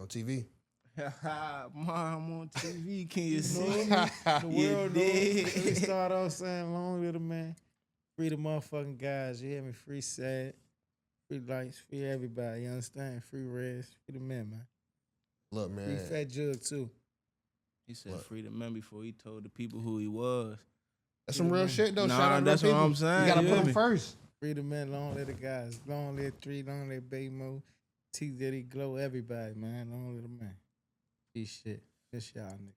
On TV. Mom on TV, can you see me? The You world knows. dig? We start off saying, long little man. Free the motherfucking guys, you hear me? Free Sad, free lights, free everybody, you understand? Free Reds, free the men, man. Look, Free man. Fat Jug, too. He said What? free the man before he told the people who he was. That's some real shit, though. Nah, Shout out to that's them what people. I'm saying. You gotta You put hear them me? first. Free the men, long little guys. Long live 3, long live BigMouf, T Diddy Glow, everybody, man. Long little man. Peace shit. This y'all nigga.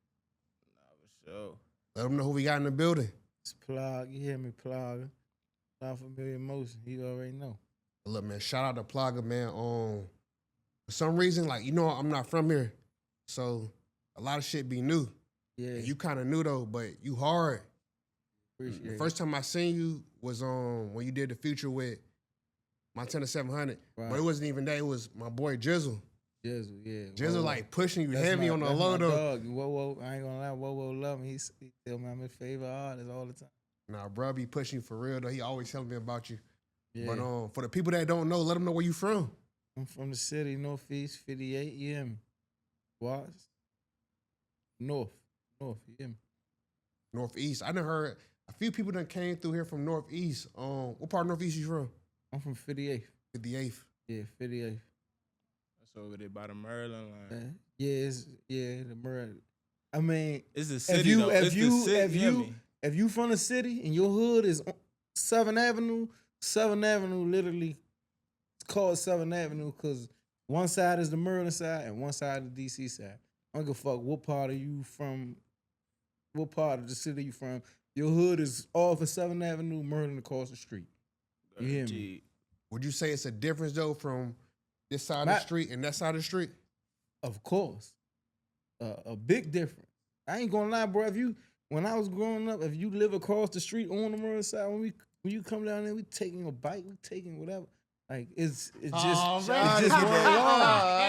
Nah, for sure. Let them know who we got in the building. It's Plaga, you hear me, Plaga. Not familiar motion, you already know. Look, man, shout out to Plaga, man. For some reason, like, you know, I'm not from here. So a lot of shit be new. Yeah, And you kind of new, though, but you hard. appreciate The it. first time I seen you was when you did the feature with Montana 700. Right. But it wasn't even that. It was my boy Jizzle. Jizzle, yeah. Jizzle, Whoa, like, pushing you that's heavy my- on the that's low, my though. dog. Whoa, I ain't gonna lie. Whoa, love me. He tell me I'm his favorite artist all the time. Nah, bro, be pushing you for real, though. He always telling me about you. Yeah. But for the people that don't know, let them know where you from. I'm from the city, Northeast, 58, you hear me? Watts? North, you hear me? Northeast. I done heard a few people that came through here from Northeast. What part of Northeast you from? I'm from 58. 58th. Yeah, 58. That's over there by the Maryland line. Yeah, the murder. I mean, It's the city, though. It's the city, you hear me? if you from the city and your hood is on 7th Avenue, 7th Avenue literally, it's called 7th Avenue because one side is the Maryland side and one side is the DC side. I don't give a fuck what part of you from, what part of the city you from. Your hood is off of 7th Avenue, Maryland across the street. You hear me? Guaranteed. Would you say it's a difference, though, from this side of the street and that side of the street? Of course. A big difference. I ain't gonna lie, bro. When I was growing up, if you live across the street on the Maryland side, when you come down there, we taking a bike, we taking whatever. Like it's just Oh, it's man. just one long.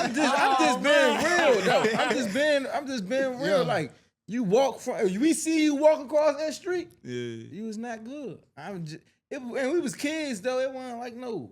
I'm just being real, though. I'm just being real. Yeah. Like you walk from, we see you walk across that street, Yeah. you was not good. And we was kids though. It wasn't like no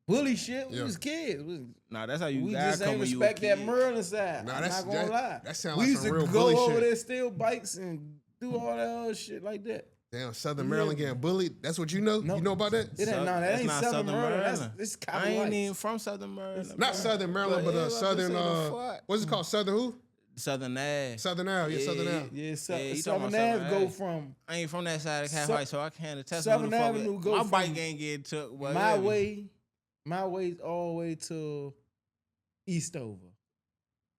bully shit. We Yeah. was kids. Nah, that's how you We gotta just come ain't when you a respect that kid. Maryland side. Nah, I'm that's- not gonna lie. that sound we like used some to real go bully over shit. there, steal bikes, and do all that other shit like that. Damn, Southern Yeah. Maryland getting bullied. That's what you know? No. You know about that? It ain't, no, that That's ain't not Southern Maryland. Maryland. That's I Copper ain't Lights. even from Southern Maryland. Not Southern Maryland, but yeah, Southern, fuck. what's it called? Southern who? Southern Ave. Southern Ave. Yeah, Southern Yeah. Ave. Yeah, Yeah, you talking Southern about Ave Southern go Ave. from I ain't from that side of Cat Sou- Heights, so I can't attest Southern to who the fuck Avenue it- go my from bike ain't getting took. But my yeah, way all the way to Eastover.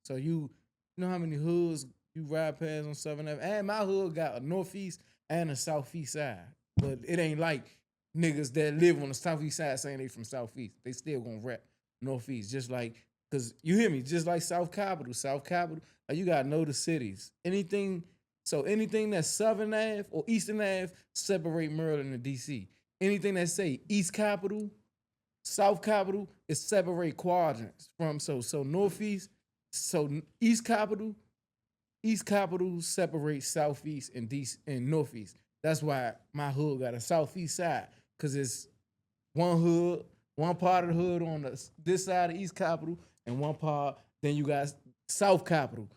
So you know how many hoods you ride past on Southern Ave? And my hood got a northeast and a southeast side. But it ain't like niggas that live on the southeast side saying they from southeast. They still gonna rap northeast. Just like, cause you hear me, just like South Capitol. Like you gotta know the cities. Anything that's Southern Ave or Eastern Ave separate Maryland and DC. Anything that say East Capitol, South Capitol, is separate quadrants from so Northeast, so East Capitol separates Southeast and Northeast. That's why my hood got a Southeast side, cause it's one hood, one part of the hood on this side of East Capitol, and one part. Then you got South Capitol.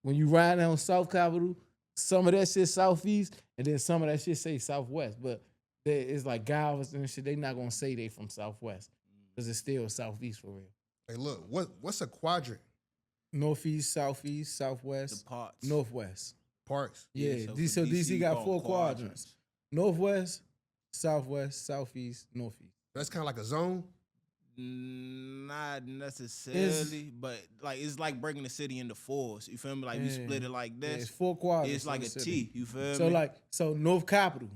When you ride down South Capitol, some of that shit Southeast, and then some of that shit say Southwest. But it's like Galveston and shit. They not gonna say they from Southwest, cause it's still Southeast for real. Hey, look, what's a quadrant? Northeast, Southeast, Southwest, the parts. Northwest. Parts. Yeah, Yeah, so so for DC DC got called 4 quadrants. Northwest, Southwest, Southeast, Northeast. That's kind of like a zone. Not necessarily, but like it's like breaking the city into fours. You feel me? Like you Yeah. split it like Yeah, this. it's 4 quadrants. It's like in a the city. T. You feel So me? so North Capitol.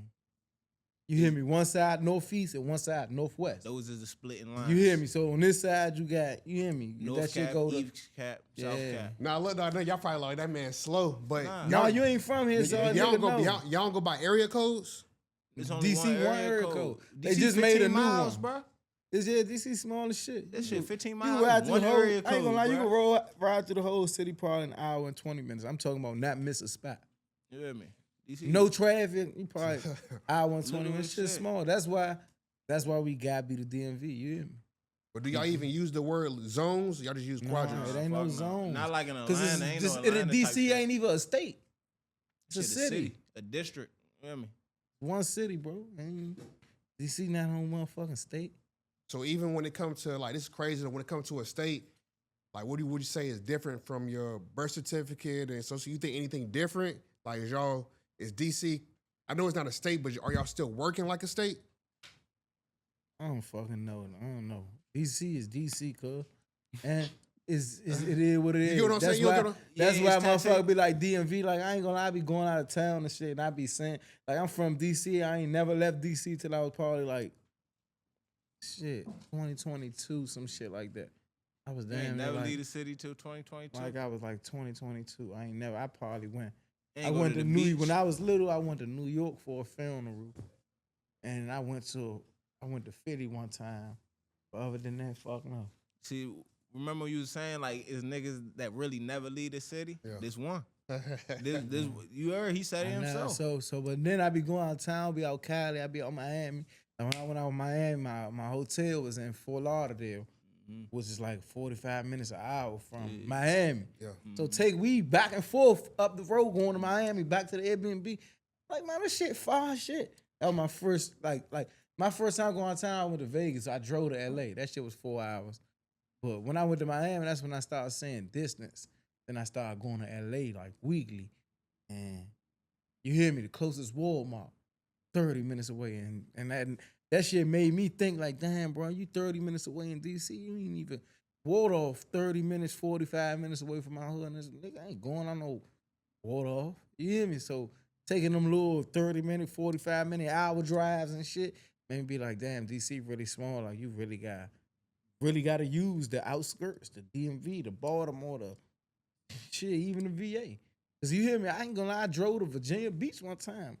You hear me? One side Northeast and one side Northwest. those is the splitting lines. You hear me? So on this side you hear me? North that shit cap, go to. East cap, South Yeah. cap. Nah, look, I know y'all probably like that man slow, but Nah. No, you ain't from here, so y'all y'all don't go by area codes. It's only DC one area code. They DC just made a 15 new miles, one. bro. It's DC small as shit. That shit 15 You miles. ride through One the whole, area I code. ain't gonna lie, you bruh. can ride through the whole city probably in an hour and 20 minutes. I'm talking about not miss a spot. You hear me? DC. No traffic, you probably hour and 20 Literal minutes. Shit shit. small. That's why we gotta be the DMV. You hear me? But do y'all even use the word zones? Y'all just use quadrants? It ain't no Fuck zones. Not like in Because Atlanta. Ain't no Atlanta DC type shit. ain't even a state. It's a Shit, city. a district. You hear me? One city, bro. Ain't DC not no motherfucking state. So even when it comes to like, this is crazy. When it comes to a state, like, would you say is different from your birth certificate? And so you think anything different? Like, is DC? I know it's not a state, but are y'all still working like a state? I don't fucking know. I don't know. DC is DC, cuz. And it is what it is. You get what I'm saying? That's Yeah, why it's motherfucker be like DMV. Like, I ain't gonna lie, I be going out of town and shit. And I be saying, like, I'm from DC. I ain't never left DC till I was probably like, 2022, some shit like that. I was You ain't damn near never like, leave the city till 2022. like I was like 2022. I probably went. Ain't I go went to to the New beach. when I was little. I went to New York for a funeral, and I went to Philly one time. But other than that, fuck no. See, remember you was saying like it's niggas that really never leave the city. Yeah. This one. This you heard he said it himself. But then I be going out of town, be out Cali, I be out Miami. And when I went out Miami, my hotel was in Fort Lauderdale, which is like 45 minutes an hour from Miami. Yeah. So we back and forth up the road going to Miami, back to the Airbnb. Like, man, this shit far as shit. That was my first, like my first time going out of town, I went to Vegas. I drove to LA. That shit was 4 hours. But when I went to Miami, that's when I started saying distance. Then I started going to LA like weekly. And you hear me, the closest Walmart, 30 minutes away. And that shit made me think like, damn, bro, you 30 minutes away in DC. You ain't even Waldorf 30 minutes, 45 minutes away from my hood. And this nigga ain't going on no Waldorf. You hear me? So taking them little 30-minute, 45-minute hour drives and shit made me be like, damn, DC really small. Like, you really got to use the outskirts, the DMV, the Baltimore, the shit, even the VA. Because you hear me, I ain't gonna lie, I drove to Virginia Beach one time.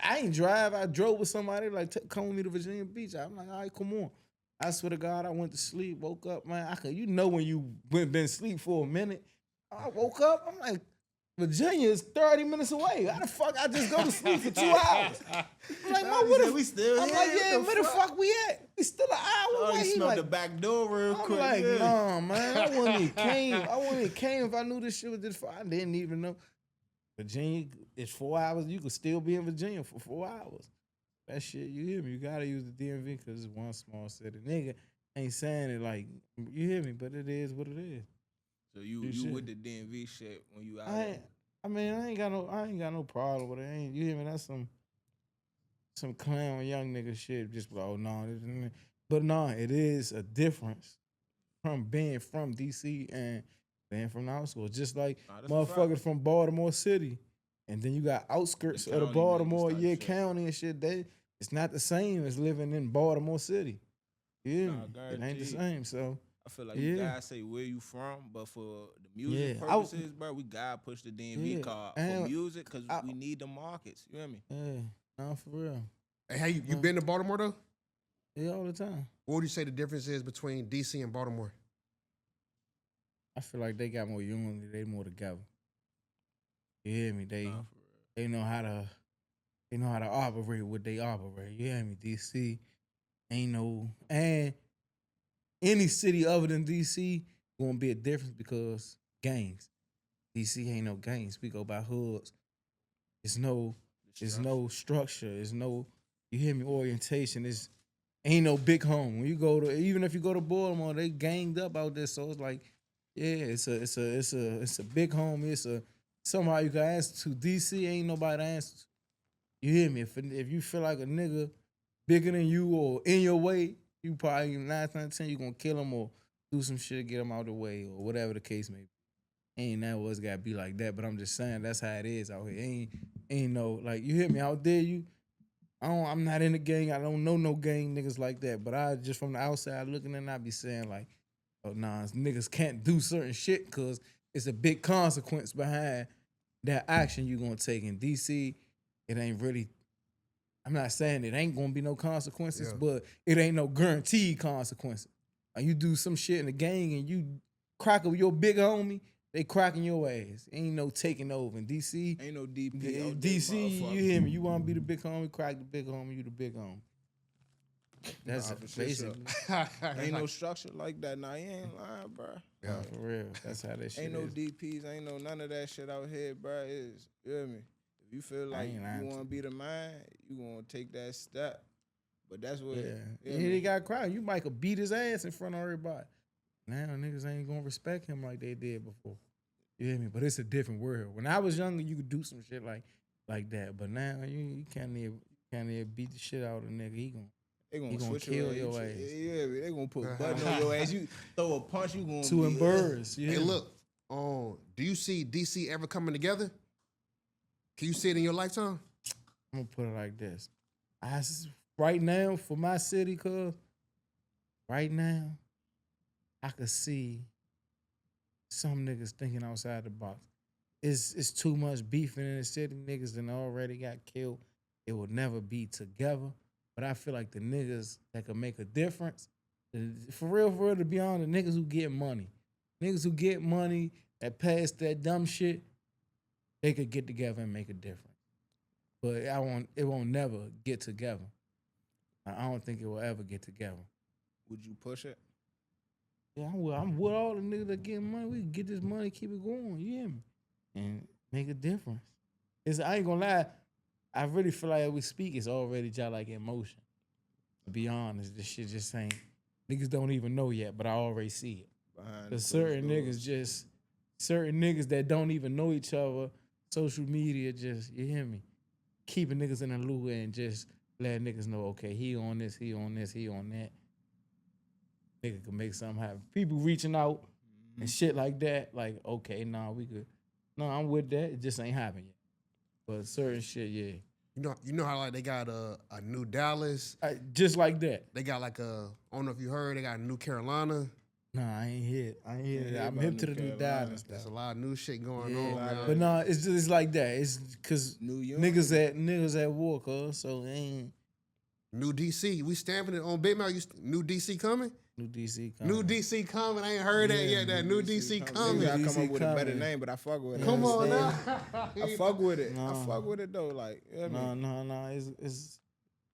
I ain't drive, I drove with somebody like come with me to Virginia Beach. I'm like, all right, come on. I swear to God, I went to sleep, woke up, man. You know when you been asleep for a minute. I woke up, I'm like, Virginia is 30 minutes away. How the fuck I just go to sleep for 2 hours? I'm like, man, what we still I'm here? like, yeah, What where the fuck we at? We still an hour Oh, away. you He smelled like, the back door real I'm quick. like, yeah. no, man, I wouldn't even came if I knew this shit was this far. I didn't even know. Virginia is 4 hours. You could still be in Virginia for 4 hours. That shit, you hear me? You gotta use the DMV because it's one small city. Nigga ain't saying it like, you hear me? But it is what it is. So you with the DMV shit when you out there? I ain't got no problem with it. You hear me? That's some clown young nigga shit. Just like, oh no, but no, it is a difference from being from DC and being from the outskirts. Just like motherfuckers from Baltimore City, and then you got outskirts of the Baltimore county and shit. It's not the same as living in Baltimore City. Yeah, it ain't the same. So I feel like you gotta say where you from, but for the music purposes, bro, we gotta push the DMV card for music because we need the markets. You hear me? Yeah, no, for real. Hey, how you been to Baltimore though? Yeah, all the time. What would you say the difference is between DC and Baltimore? I feel like they got more unity. They more together. You hear me? They know how to operate what they operate. You hear me? DC ain't no, and any city other than DC gonna be a difference because gangs. DC ain't no gangs. We go by hoods. It's no structure. It's no, you hear me, orientation. Ain't no big home. When you go to, even if you go to Baltimore, they ganged up out there. So it's like, yeah, it's a big home. It's somebody you can answer to. DC ain't nobody to answer to. You hear me? If you feel like a nigga bigger than you or in your way, you probably 9 times out of 10 you gonna kill him or do some shit, get him out of the way or whatever the case may be. Ain't that always gotta be like that, but I'm just saying that's how it is out here. Ain't no, like, you hear me out there, I'm not in the gang. I don't know no gang niggas like that. But I just from the outside looking in, I be saying like, oh nah, niggas can't do certain shit because it's a big consequence behind that action you gonna take. In DC, it ain't really, I'm not saying it ain't gonna be no consequences, but it ain't no guaranteed consequences. Like, you do some shit in the gang and you crack with your big homie, they cracking your ass. Ain't no taking over. In DC, ain't no DP. DC, you hear me? You want to be the big homie, crack the big homie, you the big homie. That's basically. Ain't no structure like that. Nah, you ain't lying, bro. Yeah, for real. That's how that shit ain't no is. DPs, ain't no none of that shit out here, bro. Is you hear me? If you feel like you want to be the man, you gonna take that step. But that's what. Yeah, he got crowd. You might could beat his ass in front of everybody. Now niggas ain't gonna respect him like they did before. You hear me? But it's a different world. When I was younger, you could do some shit like that. But now you can't even beat the shit out of a nigga. They gonna switch kill your ass. Yeah, they gonna put a button on your ass. You throw a punch, you gonna to embarrass. Hey, look. Do you see DC ever coming together? Can you see it in your lifetime? I'm gonna put it like this. Right now for my city, cuz right now I could see some niggas thinking outside the box. It's too much beefing in the city. Niggas that already got killed. It will never be together. But I feel like the niggas that could make a difference, for real, to be honest, the niggas who get money. Niggas who get money that pass that dumb shit, they could get together and make a difference. But it won't never get together. I don't think it will ever get together. Would you push it? Yeah, I'm with all the niggas that get money. We can get this money, keep it going, you hear me? And make a difference. I ain't gonna lie, I really feel like as we speak, it's already just like in motion. To be honest, this shit just ain't, niggas don't even know yet, but I already see it. Because certain niggas that don't even know each other, social media just, you hear me? Keeping niggas in the loop and just let niggas know, okay, he on this, he on this, he on that. Nigga can make something happen. People reaching out and shit like that, like, okay, we good. No, I'm with that. It just ain't happening yet. But certain shit, yeah. You know how like they got a new Dallas? Just like that. They got like I don't know if you heard, they got a new Carolina. Nah, I ain't hit. I'm hip to the new Dallas. There's a lot of new shit going on, man. But no, it's just like that. It's because niggas at war, cuz, so it ain't. New DC. We stamping it on BigMouf. New DC coming? New DC coming. New DC coming. I ain't heard that yet. That new DC coming. You gotta come up with a better name, but I fuck with it. Come on now. I fuck with it. I fuck with it though. Like, no.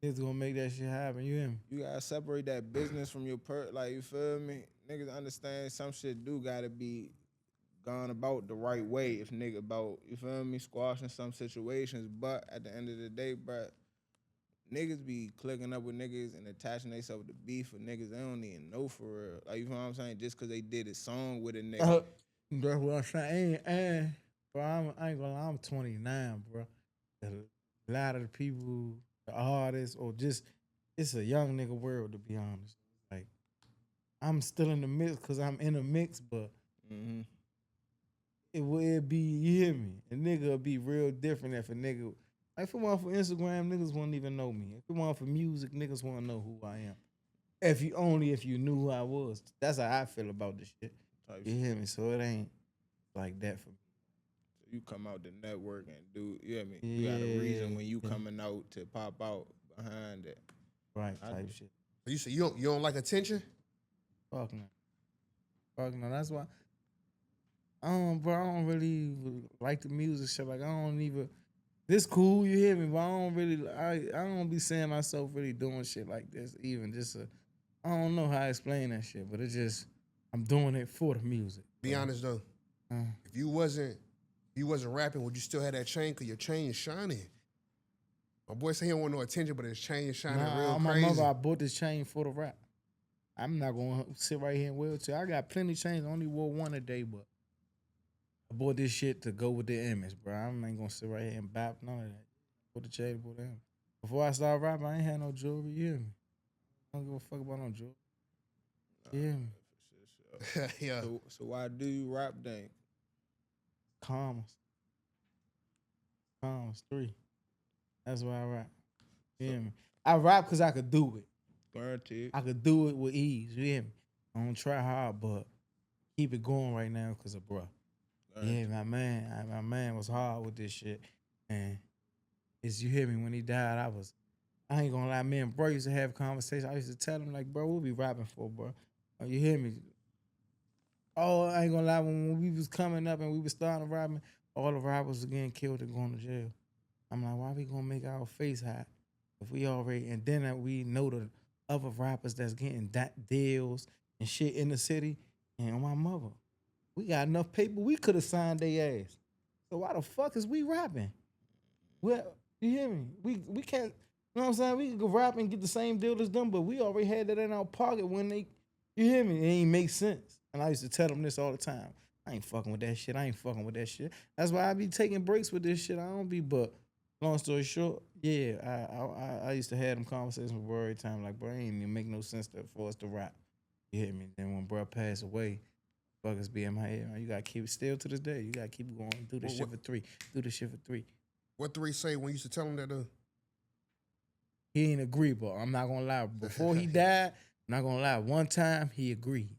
It's gonna make that shit happen. You hear me? You gotta separate that business from your like, you feel me? Niggas understand some shit do gotta be gone about the right way if nigga about, you feel me, squashing some situations. But at the end of the day, bruh, niggas be clicking up with niggas and attaching themselves to beef with niggas they don't even know for real. Like, you know what I'm saying? Just because they did a song with a nigga. That's what I'm saying. And bro, I ain't gonna lie, I'm 29, bro. A lot of the people, the artists, or just, it's a young nigga world, to be honest. Like, I'm still in the mix because I'm in a mix, but it would be, you hear me? A nigga would be real different if a nigga, like, if it weren't for Instagram, niggas wouldn't even know me. If it weren't for music, niggas wouldn't know who I am. If you knew who I was. That's how I feel about this shit. You hear me? So it ain't like that for me. So you come out the network and do, you hear me? You got a reason when you coming out to pop out behind it. Right, type shit. You say you don't like attention? Fuck no. That's why. Bro, I don't really like the music shit. Like, I don't even. This cool, you hear me? But I don't really. I don't be saying myself really doing shit like this. Even just I don't know how to explain that shit. But it's just I'm doing it for the music. Be honest though. If you wasn't rapping, would you still have that chain? Cause your chain is shining. My boy say he don't want no attention, but his chain is shining real my crazy. mother, I bought this chain for the rap. I'm not gonna sit right here and wheelchair. I got plenty of chains. I only wore one a day, but I bought this shit to go with the image, bro. I ain't gonna sit right here and bap none of that. Put the chain, put the image. Before I started rapping, I ain't had no jewelry. You hear me? I don't give a fuck about no jewelry. You hear me? Yeah. So why do you rap then? Commas 3. That's why I rap. You hear me? I rap because I could do it. Guaranteed. I could do it with ease. You hear me? I don't try hard, but keep it going right now because of bruh. Yeah, my man was hard with this shit. And you hear me, when he died, I ain't gonna lie, me and bro used to have conversations. I used to tell him, like, bro, what we rapping for, bro? You hear me? Oh, I ain't gonna lie, when we was coming up and we was starting rapping, all the rappers was getting killed and going to jail. I'm like, why we gonna make our face hot if we already, and then we know other rappers that's getting deals and shit in the city. And on my mother, we got enough paper. We could have signed their ass. So why the fuck is we rapping? Well, you hear me? We can't. You know what I'm saying? We can go rap and get the same deal as them, but we already had that in our pocket when they. You hear me? It ain't make sense. And I used to tell them this all the time. I ain't fucking with that shit. I ain't fucking with that shit. That's why I be taking breaks with this shit. I don't be. But long story short, yeah, I used to have them conversations with bro every time. Like, bro, it ain't even make no sense for us to rap. You hear me? Then when bro passed away, fuckers be in my head. Man, you gotta keep it still to this day. You gotta keep it going. Do this shit for 3. Do this shit for 3. What 3 say when you used to tell him that though? He ain't agree, but I'm not gonna lie. Before he died, I'm not gonna lie. One time he agreed.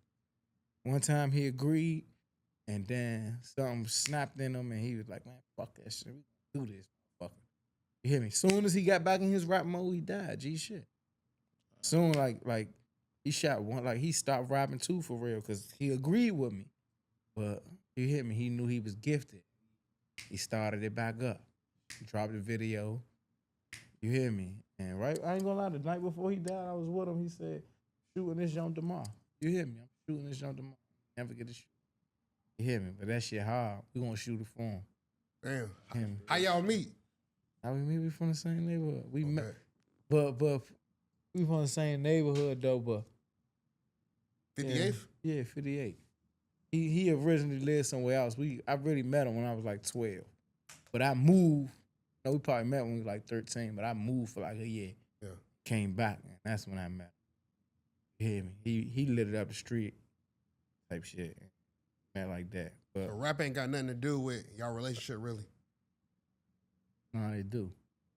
And then something snapped in him, and he was like, "Man, fuck that shit. We do this, fucker." You hear me? Soon as he got back in his rap mode, he died. G shit. Soon, like he shot one. Like he stopped rapping too for real, cause he agreed with me. But you hear me? He knew he was gifted. He started it back up. Dropped the video. You hear me? And right, I ain't gonna lie. The night before he died, I was with him. He said, "Shooting this jump tomorrow." You hear me? I'm shooting this jump tomorrow. Never get to shoot. You hear me? But that shit hard. We gonna shoot it for him. Damn. How y'all meet? How we meet? We from the same neighborhood. We Okay. met, but we from the same neighborhood though. But 58th? yeah, 58. He originally lived somewhere else. I really met him when I was like 12, but I moved. No, we probably met when we was like 13, but I moved for like a year. Yeah. Came back, and that's when I met him. You hear me? He lit it up the street, type shit. Met like that. But So rap ain't got nothing to do with y'all relationship, really. no, they do.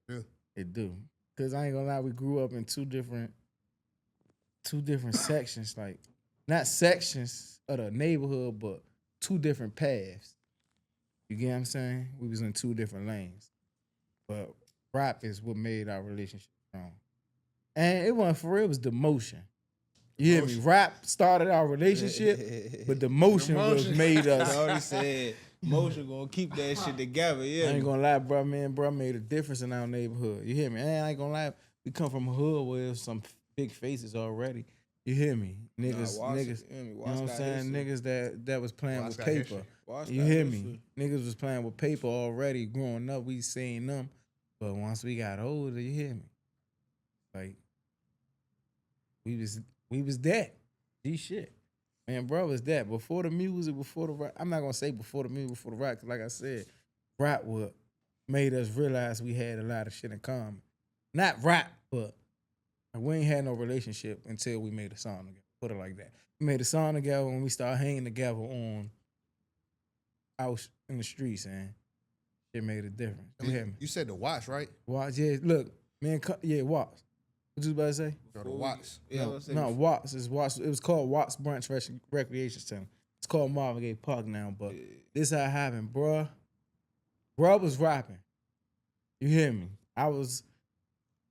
Yeah. It do. Cause I ain't gonna lie, we grew up in two different sections, like not sections of the neighborhood, but 2 different paths. You get what I'm saying? We was in 2 different lanes. But rap is what made our relationship strong. And it wasn't for real, it was the motion. You hear me? Rap started our relationship, but the motion was made us. I already said motion gonna keep that shit together. Yeah, I ain't gonna lie, bro. Man, bro made a difference in our neighborhood. You hear me? And I ain't gonna lie, we come from a hood where there's some big faces already. You hear me? Niggas, you know what I'm saying? Niggas that was playing with paper. You hear me? Niggas was playing with paper already. Growing up, we seen them. But once we got older, you hear me? Like, we was that. G shit. Man, bro was that. Before the music, before the rap. I'm not gonna say before the music, before the rap, cause like I said, rap what made us realize we had a lot of shit in common. Not rap, but we ain't had no relationship until we made a song together. Put it like that. We made a song together when we started hanging together out in the streets, and it made a difference. You hear me? You said the watch, right? Watts, yeah, look, man, yeah, Watts. What you about to say? No, the watch. No, Watts is Watts. It was called Watts Branch Recreation Center. It's called Marvin Gaye Park now, but this how it happened, bruh. Bruh was rapping. You hear me? I was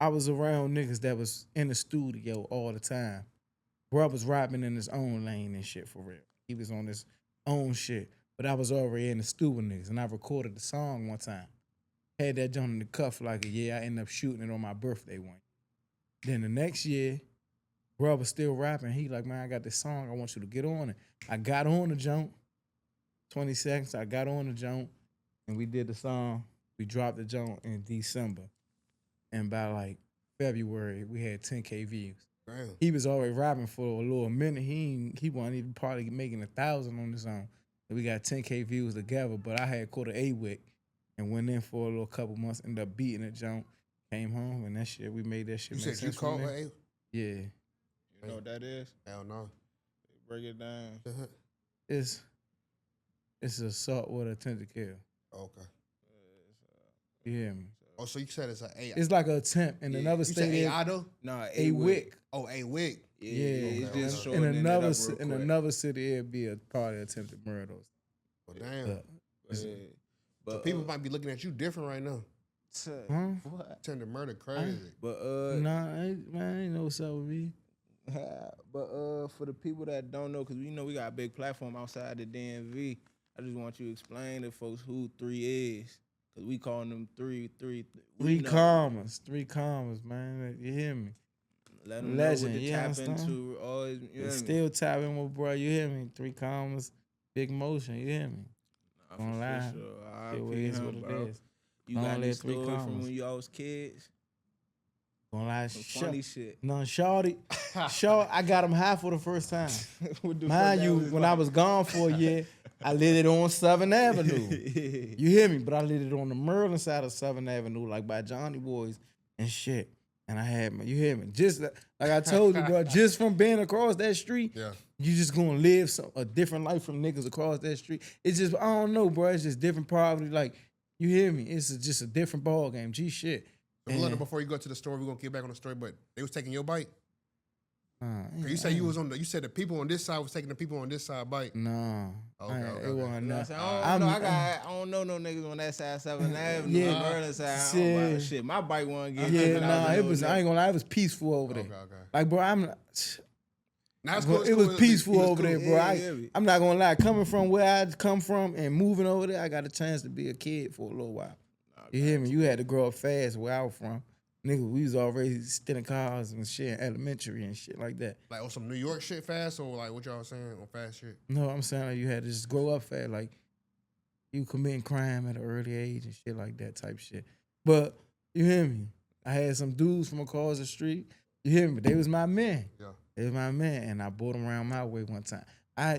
around niggas that was in the studio all the time. Bruh was rapping in his own lane and shit for real. He was on his own shit. But I was already in the studio with niggas, and I recorded the song one time. Had that joint in the cuff for like a year. I ended up shooting it on my birthday one. Then the next year, bro was still rapping. He like, man, I got this song. I want you to get on it. I got on the joint. 20 seconds, I got on the joint, and we did the song. We dropped the joint in December. And by like February, we had 10K views. Damn. He was already rapping for a little minute. He wasn't even probably making 1,000 on the song. And we got 10K views together, but I had caught an A-Wick and went in for a little couple months, ended up beating the joint. Came home and that shit, we made that shit. You make said you sense called from her? there. Yeah. You know what that is? Hell no. Break it down. It's assault with attempted kill. Okay. You hear me? Oh, so you said it's an A. It's like an attempt in another You state. said AI though? Nah, A-Wick. Oh, A-Wick. Yeah, Yeah. it's just Okay. In shortening it another up real in quick. another city, it'd be a part of attempted murder. Well, damn. But, Yeah. But So people might be looking at you different right now. huh? What? Tender murder crazy. But Nah, man, I ain't know what's up with me. but for the people that don't know, because we know we got a big platform outside the DMV, I just want you to explain to folks who 3 is, because we calling them three. Three commas, man. You hear me? Let them Legend, know what to you tap understand? into. Always, you hear me? Still tapping with bro. You hear me? 3 commas, big motion. You hear me? Nah, Don't for lie. sure. It R.I.P. is him, what it bro. is. You Don't got let any 3 stories from commas. when y'all was kids? Don't lie. Some funny shit. No, Shawty. I got him high for the first time. What the Mind fuck you, that was when like? I was gone for a year, I lit it on 7th Avenue. You hear me? But I lit it on the Maryland side of 7th Avenue, like by Johnny Boys and shit. And I had you hear me? Just like I told you, bro, just from being across that street, Yeah. you just gonna live a different life from niggas across that street. It's just, I don't know, bro. It's just different poverty. Like, you hear me? It's just a different ball game. G shit. So, Melinda, before you go to the story, we're gonna get back on the story, but they was taking your bike? You say you was on you said the people on this side was taking the people on this side bike. No. Okay, okay, It wasn't You know what I'm that. saying? I don't know no niggas on that side, 7th Avenue, Yeah. Maryland side. Shit. Shit, my bike wasn't getting Yeah, taken out nah, of it was, I ain't gonna lie, it was peaceful over there. Okay, okay. Like, bro, Now it's bro, cool, it was peaceful over there, bro. Yeah, I'm not gonna lie, coming from where I come from and moving over there, I got a chance to be a kid for a little while. You hear me? You had to grow up fast where I was from. Nigga, we was already stealing cars and shit in elementary and shit like that. Like on some New York shit fast, or like what y'all saying on fast shit? No, I'm saying like you had to just grow up fast. Like, you committing crime at an early age and shit like that type shit. But, you hear me? I had some dudes from across the street. You hear me? They was my men. Yeah. They was my man, and I brought them around my way one time.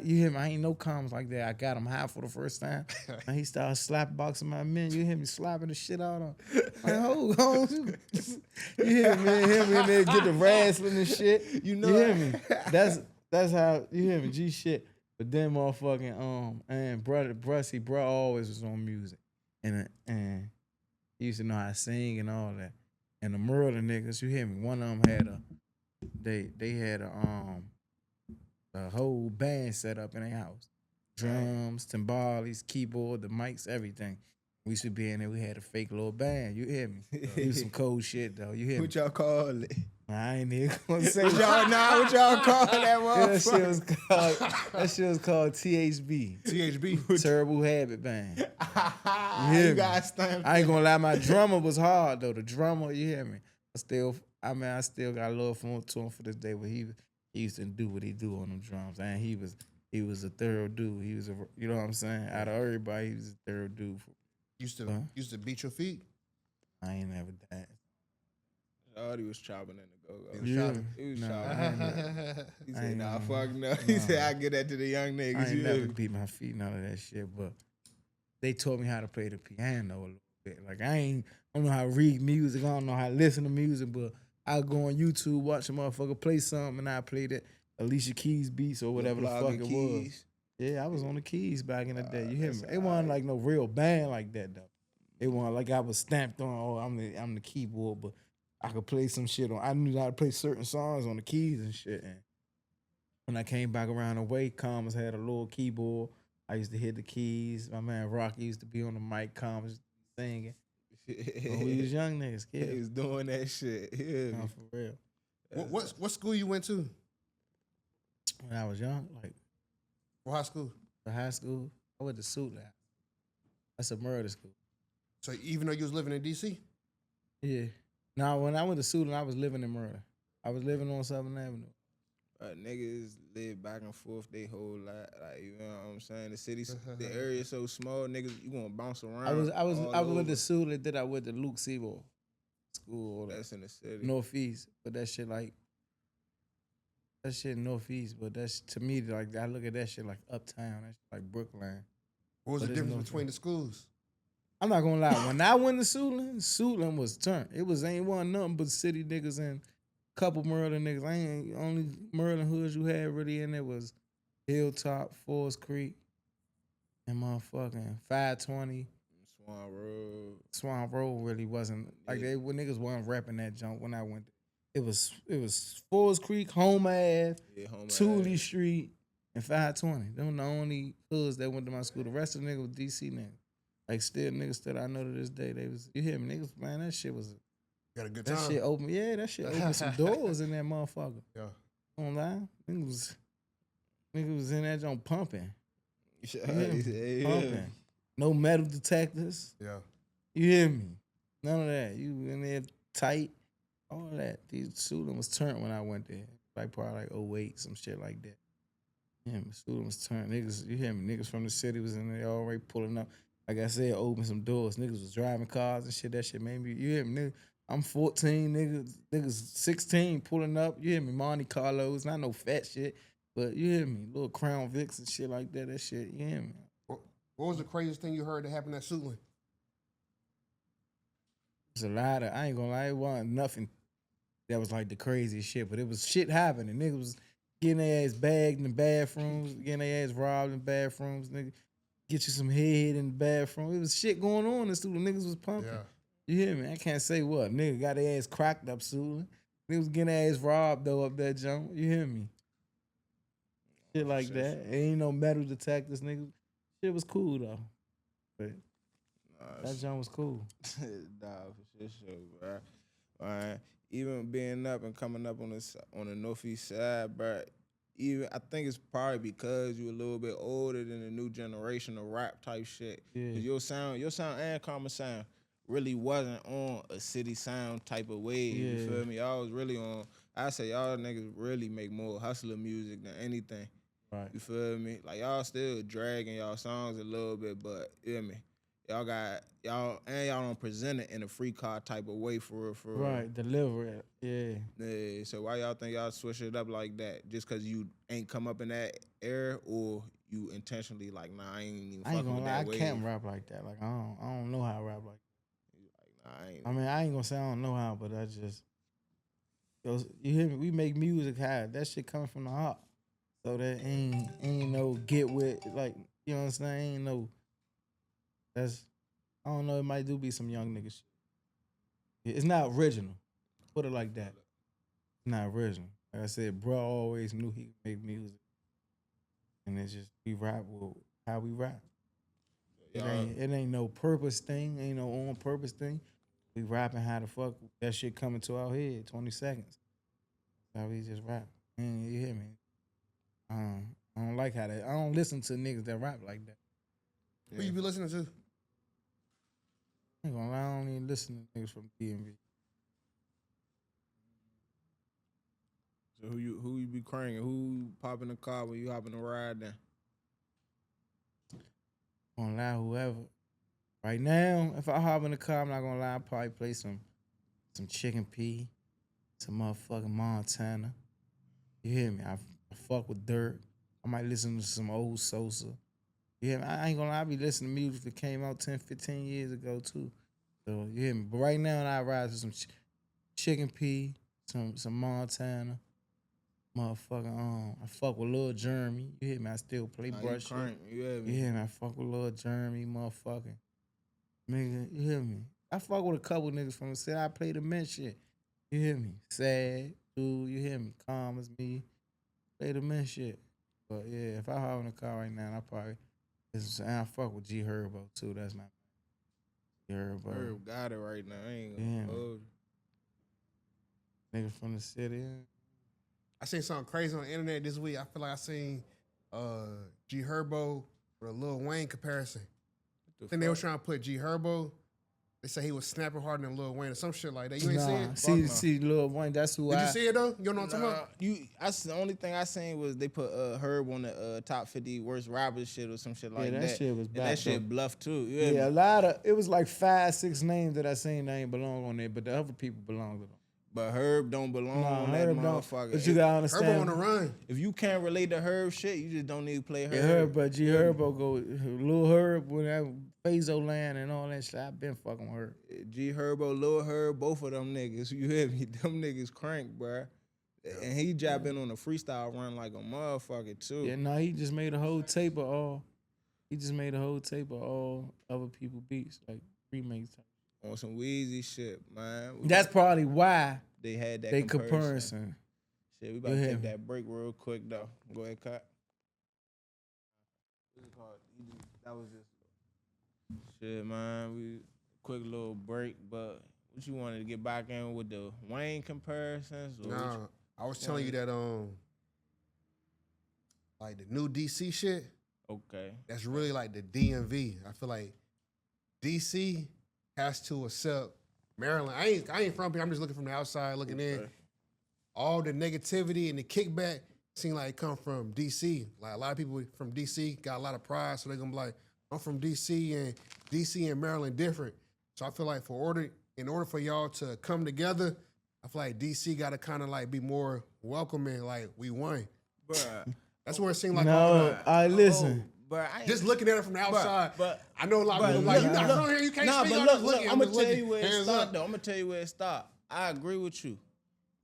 You hear me? I ain't no comments like that. I got him high for the first time. And he started slap boxing my men. You hear me slapping the shit out of him. Like, hold on. You hear me? Hear me? And then get the wrestling and shit. You know you hear it. me? That's how, you hear me? G shit. But then motherfucking, and bro always was on music. And he used to know how to sing and all that. And the murder niggas, you hear me? One of them had they had a whole band set up in their house. Drums, timbales, keyboard, the mics, everything. We used to be in there. We had a fake little band. You hear me? It was some cold shit though. You hear me? What y'all call it? I ain't even gonna say What y'all call that that motherfucker? shit was called THB. THB. Terrible Habit Band. You hear me? got stamped. I ain't gonna lie, my drummer was hard though. The drummer, you hear me? I still got love for him to this day. But he used to do what he do on them drums, and he was a thorough dude. He was you know what I'm saying? Out of everybody, he was a thorough dude. Used to beat your feet. I ain't never died. Oh, he was chopping in the go-go. Yeah. He was Nah, chopping. He I said, ain't nah, know. fuck no. He said, I get that to the young niggas. I ain't You never hear me? beat my feet, none of that shit. But they taught me how to play the piano a little bit. Like I don't know how to read music. I don't know how to listen to music. But I go on YouTube, watch a motherfucker play something, and I played it Alicia Keys beats or whatever the fuck it was. Yeah, I was on the keys back in the day. You hear me? It wasn't like no real band like that though. It wasn't like I was stamped on. Oh, I'm the keyboard, but I could play some shit on. I knew how to play certain songs on the keys and shit. And when I came back around the way, Commons had a little keyboard. I used to hit the keys. My man Rocky used to be on the mic, Commons singing. When we was young niggas, kids. He was doing that shit. Yeah, No, for real. What school you went to? When I was young, like What high school? for high school, I went to Suitland. That's a murder school. So even though you was living in DC? Yeah. Now, when I went to Suitland, I was living in murder. I was living on 7th Avenue. niggas live back and forth they whole life. Like, you know what I'm saying? The city's, the area's so small, niggas, you gonna bounce around. I was all went to over. Suitland, then I went to Luke Sebo school. That's in the city. Northeast, but that shit Northeast, but that's to me like I look at that shit like uptown, that's like Brookline. What was But the it's difference no between the schools? I'm not gonna lie, when I went to Suitland was turned. It ain't one nothing but city niggas and couple Maryland niggas. Only Maryland hoods you had really in there was Hilltop, Forest Creek, and motherfucking 520. Swan Road really wasn't like when niggas wasn't repping that junk when I went. It was Forest Creek, Homer Ave, Thule Street, and 520. Them the only hoods that went to my school. The rest of the niggas was DC niggas. Like still niggas that I know to this day. They was, you hear me, niggas, man, that shit was Got a good time. that shit opened some doors in that motherfucker. Yeah. Don't lie. Niggas was in that joint pumping. Pumping. No metal detectors. Yeah. You hear me? None of that. You in there tight. all that. These Suitland was turned when I went there. Like probably like '08, some shit like that. Yeah, Suitland was turned. Niggas, you hear me? Niggas from the city was in there already pulling up. Like I said, open some doors. Niggas was driving cars and shit. That shit made me, you hear me? Nigga, I'm 14, niggas 16 pulling up. You hear me? Monte Carlos, not no fat shit. But you hear me? Little Crown Vics and shit like that. That shit, you hear me? What was the craziest thing you heard that happened at Suitland? It's a lot of, I ain't gonna lie, it wasn't nothing that was like the craziest shit, but it was shit happening. Niggas was getting their ass bagged in the bathrooms, getting their ass robbed in bathrooms, nigga. Get you some head in the bathroom. It was shit going on in Suitland. Niggas was pumping. Yeah. You hear me? I can't say what. Nigga got their ass cracked up Suitland. Niggas was getting their ass robbed though up that jump. You hear me? Shit like that. Ain't no metal detectors, nigga. Shit was cool though. But that jump was cool. Nah, for sure, bro. Alright. Even being up and coming up on the northeast side, bro. Even I think it's probably because you a little bit older than the new generation of rap type shit. Yeah. 'Cause your sound and Common sound really wasn't on a city sound type of wave. Yeah. You feel me? Y'all was really on. I say y'all niggas really make more hustler music than anything. Right. You feel me? Like y'all still dragging y'all songs a little bit, but you hear me? Y'all don't present it in a free car type of way for real. Right, deliver it. Yeah. Yeah, so why y'all think y'all switch it up like that? Just cause you ain't come up in that era, or you intentionally like, nah, I ain't even I ain't fucking gonna with lie, that I wave. can't rap like that. Like I don't know how to rap like Nah, I ain't. that. I mean, I ain't gonna say I don't know how, but I just you hear me? We make music how that shit coming from the heart. So that ain't no get with, like, you know what I'm saying? Ain't no I don't know, it might do be some young nigga shit. It's not original. Put it like that. It's not original. Like I said, bro always knew he could make music. And it's just we rap with how we rap. It ain't no purpose thing, ain't no on purpose thing. We rapping how the fuck that shit coming to our head, 20 seconds. That's how we just rap. And you hear me? I don't like how that. I don't listen to niggas that rap like that. Who you be listening to? I ain't gonna lie, I don't even listen to niggas from DMV. So who you be cranking? Who pop in the car when you hop in the ride then? Gonna lie, whoever. Right now, if I hop in the car, I'm not gonna lie, I'll probably play some Chicken P, some motherfucking Montana. You hear me? I fuck with Dirt. I might listen to some old Sosa. You hear me? I ain't gonna lie, I be listening to music that came out 10, 15 years ago too. So you hear me? But right now, I ride to some Chicken P, some Montana. Motherfucking I fuck with Lil Jeremy. You hear me? I still play brush. You hear me? You hear me? I fuck with Lil Jeremy, motherfucking. Nigga, you hear me? I fuck with a couple niggas from the city. I play the men shit. You hear me? Sad, dude, you hear me? Calm as me. Play the men shit. But yeah, if I hop in the car right now, I probably and I fuck with G Herbo too. That's my Herbo. Herb got it right now. I ain't Yeah. gonna hold you. Nigga from the city. I seen something crazy on the internet this week. I feel like I seen G Herbo with a Lil Wayne comparison. I think they was trying to put G Herbo. They say he was snapping harder than Lil Wayne or some shit like that. You ain't see it? See Lil Wayne, that's who Did you see it though? You know what I'm talking about? The only thing I seen was they put Herb on the top 50 worst rappers shit or some shit like that. that shit was And bad, that shit though. bluff too. You hear me? Yeah, a lot of it was like 5-6 names that I seen that ain't belong on there, but the other people belong to them. But Herb don't belong on that Herb don't. motherfucker. But you gotta understand. Herbo on the run. If you can't relate to Herb shit, you just don't need to play Herb. Yeah, Herb, but G Herbo go Lil Herb with that Fazo Land and all that shit. I been fucking with her. G Herbo, Lil Herb, both of them niggas. You hear me? Them niggas crank, bruh. And he dropped in on a freestyle run like a motherfucker too. Yeah, no, he just made a whole tape of all. He just made a whole tape of all other people beats, like remakes. On some Weezy shit, man. That's probably why they had that they comparison. Shit, we about to Go take ahead. that break real quick though. Go ahead, cut. That was just shit, man. We quick little break, but what you wanted to get back in with the Wayne comparisons? Or Nah, I was telling you that like the new DC shit, okay. that's really like the DMV. I feel like DC has to accept Maryland. I ain't from here. I'm just looking from the outside, looking in. All the negativity and the kickback seem like it come from DC. Like a lot of people from DC got a lot of pride, so they're gonna be like, I'm from DC and Maryland different. So I feel like in order for y'all to come together, I feel like DC gotta kind of like be more welcoming, like we won. Bruh. That's where it seemed like. No, I listen. But Just looking at it from the outside, but I know a lot of people like, you're not from here, you can't speak. But I'm look, I'm gonna tell you where it Hands start up. though. I'm gonna tell you where it start. I agree with you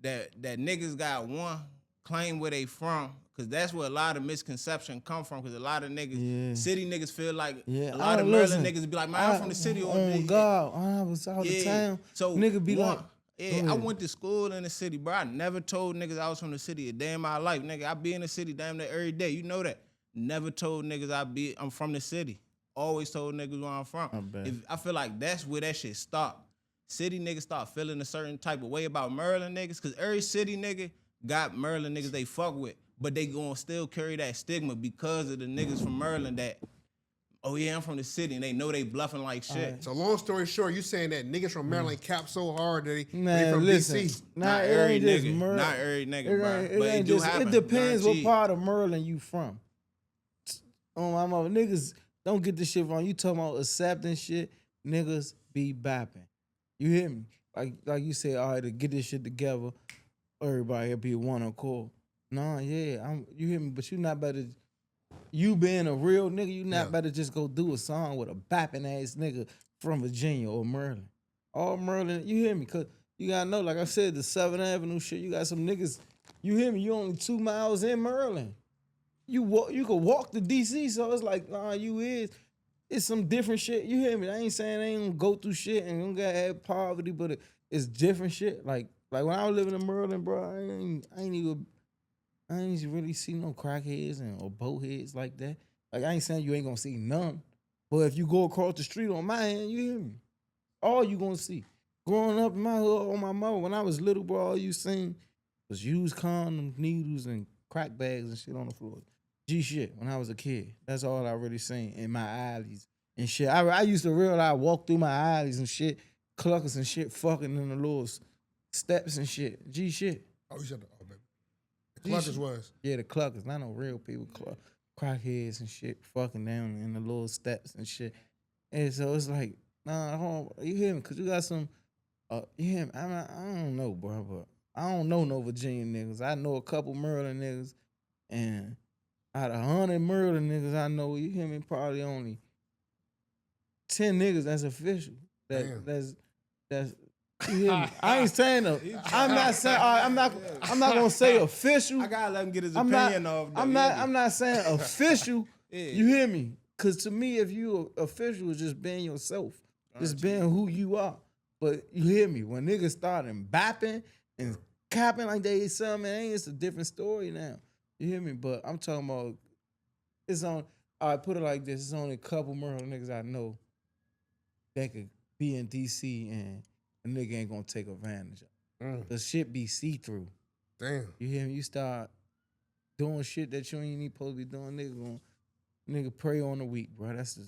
that niggas got one claim where they from, cause that's where a lot of misconception come from. Cause a lot of niggas, city niggas feel like a lot of Maryland niggas be like, man, I'm from the city. Oh God, I was out of town. So nigga be like, I went to school in the city, bro. I never told niggas I was from the city a day in my life, nigga. I be in the city damn near every day. You know that. Never told niggas I'm from the city. Always told niggas where I'm from. I feel like that's where that shit stopped. City niggas start feeling a certain type of way about Maryland niggas, cause every city nigga got Maryland niggas they fuck with, but they gonna still carry that stigma because of the niggas from Maryland that, oh yeah, I'm from the city, and they know they bluffing like shit. So long story short, you saying that niggas from Maryland cap so hard that they man, from listen, DC. Not every nigga, not every nigga, bro. But it do happen. It depends guaranteed. what part of Maryland you from. Oh my mama, niggas don't get this shit wrong. You talking about accepting shit, niggas be bapping. You hear me? Like you said, all right, to get this shit together, everybody will be one accord. Nah, yeah, you hear me? But you not better. You being a real nigga, you not better just go do a song with a bapping ass nigga from Virginia or Maryland. All Maryland, you hear me? Cause you gotta know, like I said, the 7th Avenue shit. You got some niggas. You hear me? You only 2 miles in Maryland. You could walk to DC, so it's like, nah, it's some different shit. You hear me? I ain't saying they ain't gonna go through shit and gonna have poverty, but it's different shit. Like when I was living in Maryland, bro, I ain't really see no crackheads or boatheads like that. Like I ain't saying you ain't gonna see none, but if you go across the street on my hand, you hear me? All you gonna see. Growing up in my hood, on my mother, when I was little, bro, all you seen was used condoms, needles, and crack bags and shit on the floor. G shit, when I was a kid. That's all I really seen in my alleys and shit. I used to realize, walk through my alleys and shit, cluckers and shit, fucking in the little steps and shit. G shit. Oh, you said baby. The cluckers was. Yeah, the cluckers, not no real people. Crackheads and shit, fucking down in the little steps and shit. And so it's like, nah, you hear me? Cause you got some, you hear me? I don't know, bro, but I don't know no Virginia niggas. I know a couple Maryland niggas, and out of 100 Maryland niggas I know, you hear me, probably only 10 niggas that's official. That's you hear me? I ain't saying no. I'm not saying I'm not gonna say official. I gotta let him get his opinion off. I'm not saying official. You hear me? Cause to me, if you official, is just being yourself, just being who you are. But you hear me? When niggas starting bapping and capping like they something, man, it's a different story now. You hear me? But I'm talking about, I put it like this, it's only a couple Maryland niggas I know that could be in DC and a nigga ain't gonna take advantage of it. The shit be see-through. Damn. You hear me? You start doing shit that you ain't even supposed to be doing, nigga prey on the weak, bro. That's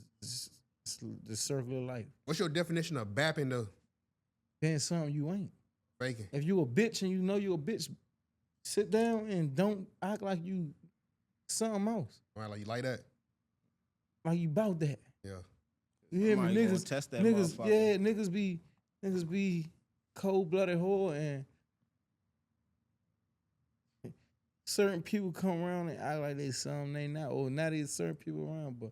the circle of life. What's your definition of bapping though? Being something you ain't. Faking. If you a bitch and you know you a bitch, sit down and don't act like you something else. Right, like you like that? Like you bout that. Yeah. You hear me? Niggas, test that niggas, motherfucker. yeah, niggas be cold-blooded whore, and certain people come around and act like they something they not. Or not even certain people around, but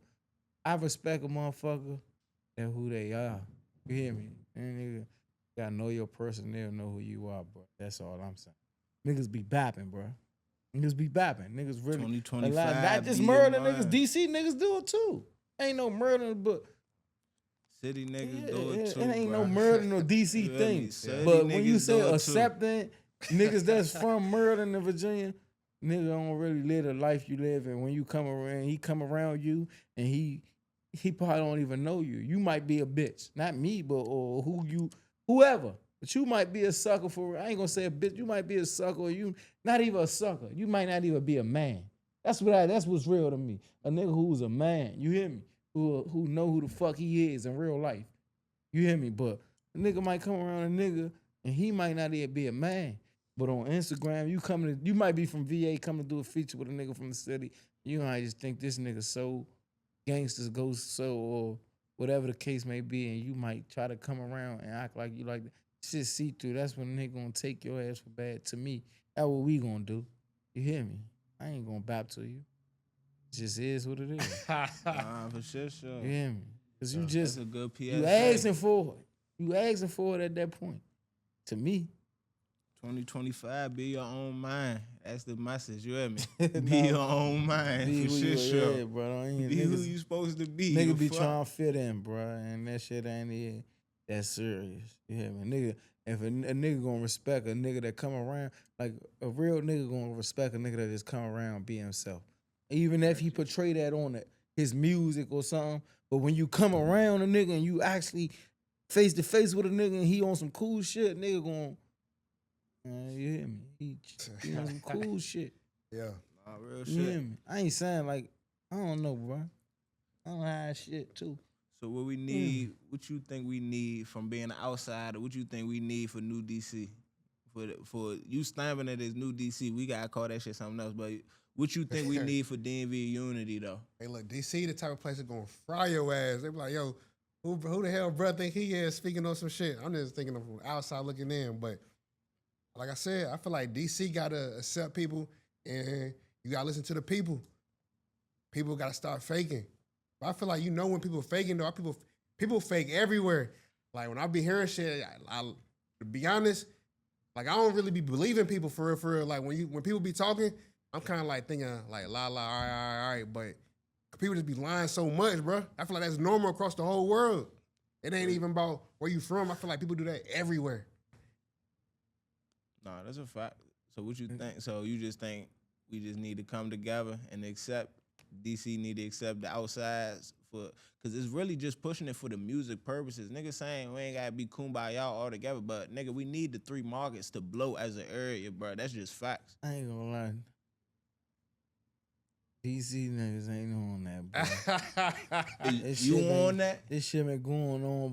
I respect a motherfucker and who they are. You hear me? And nigga, gotta know your person, they'll know who you are, bro. That's all I'm saying. Niggas be bapping, bro. Niggas be bapping. Niggas really. 2025. Not just Maryland niggas, DC niggas do it too. Ain't no Maryland, but city niggas do it too. It ain't bro. no Maryland or DC thing. But when you say accepting niggas that's from Maryland and Virginia, nigga don't really live the life you live. And when you come around, he come around you, and he probably don't even know you. You might be a bitch, not me, but or whoever. But you might be a sucker for, I ain't gonna say a bitch, you might be a sucker, or you not even a sucker. You might not even be a man. That's what's real to me. A nigga who's a man, you hear me? Who know who the fuck he is in real life. You hear me? But A nigga might come around a nigga and he might not even be a man. But on Instagram, you might be from VA coming to do a feature with a nigga from the city. You might just think this nigga so gangsters go so or whatever the case may be, and you might try to come around and act like you like that. Shit see through. That's when they gonna take your ass for bad. To me, that's what we gonna do. You hear me? I ain't gonna bap to you. It just is what it is. For sure. You hear me? Cause you That's just a good PSA. you asking for it. You asking for it at that point. To me, 2025, be your own mind. That's the message. You hear me? Nah, Be your own mind. be For who you sure. yeah, bro. Ain't Be who niggas- you supposed to be. Nigga You be fuck. trying to fit in, bro, and that shit ain't even that serious. You hear me? Nigga, if a nigga gonna respect a nigga that come around, like a real nigga gonna respect a nigga that just come around and be himself. Even if he portray that on his music or something, but when you come around a nigga and you actually face to face with a nigga and he on some cool shit, nigga gonna, you hear me? He on some cool shit. Yeah. Nah, real You hear shit. me? I ain't saying like, I don't know, bro. I don't have shit too. So what we need, what you think we need from being an outsider? What you think we need for new DC? For you stamping it as new DC, we gotta call that shit something else. But what you think we need for DMV unity though? Hey, look, DC the type of place that's gonna fry your ass. They be like, yo, who the hell bruh think he is speaking on some shit? I'm just thinking of from outside looking in. But like I said, I feel like DC gotta accept people and you gotta listen to the people. People gotta start faking. But I feel like when people faking though, people fake everywhere. Like when I be hearing shit, to be honest, like I don't really be believing people for real. Like when people be talking, I'm kind of like thinking like all right. But people just be lying so much, bro. I feel like that's normal across the whole world. It ain't even about where you from. I feel like people do that everywhere. Nah, that's a fact. So what you think? So you just think we just need to come together and accept DC need to accept the outsides because it's really just pushing it for the music purposes. Nigga saying we ain't gotta be kumbaya all together, but nigga, we need the 3 markets to blow as an area, bro. That's just facts. I ain't gonna lie. DC niggas ain't on that, bro. This You shit on been- that? This shit been going on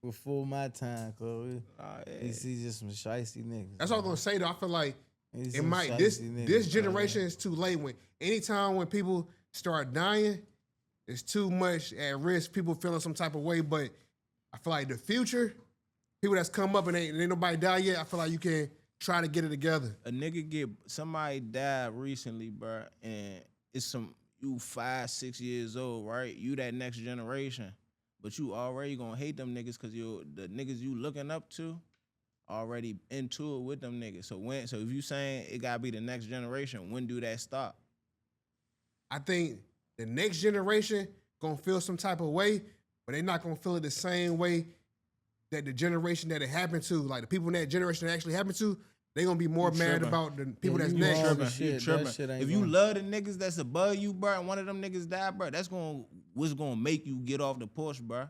before my time, cause Yeah. DC just some shiesty niggas. That's all I'm gonna say though. I feel like It's it some might shiesty niggas, this bro. generation is too late. Anytime when people start dying, it's too much at risk. People feeling some type of way, but I feel like the future, people that's come up and ain't nobody died yet. I feel like you can try to get it together. A nigga somebody died recently, bro, and it's you 5, 6 years old, right? You that next generation, but you already gonna hate them niggas because the niggas you looking up to already into it with them niggas. So if you saying it gotta be the next generation, when do that stop? I think the next generation gonna feel some type of way, but they're not gonna feel it the same way that the generation that it happened to, like the people in that generation that actually happened to, they gonna be more You mad tripping. about the people that's you next. wrong. Tripping. shit, You tripping. that shit ain't If you gonna- love the niggas that's above you, bro, and one of them niggas die, bro, that's what's gonna make you get off the porch, bro.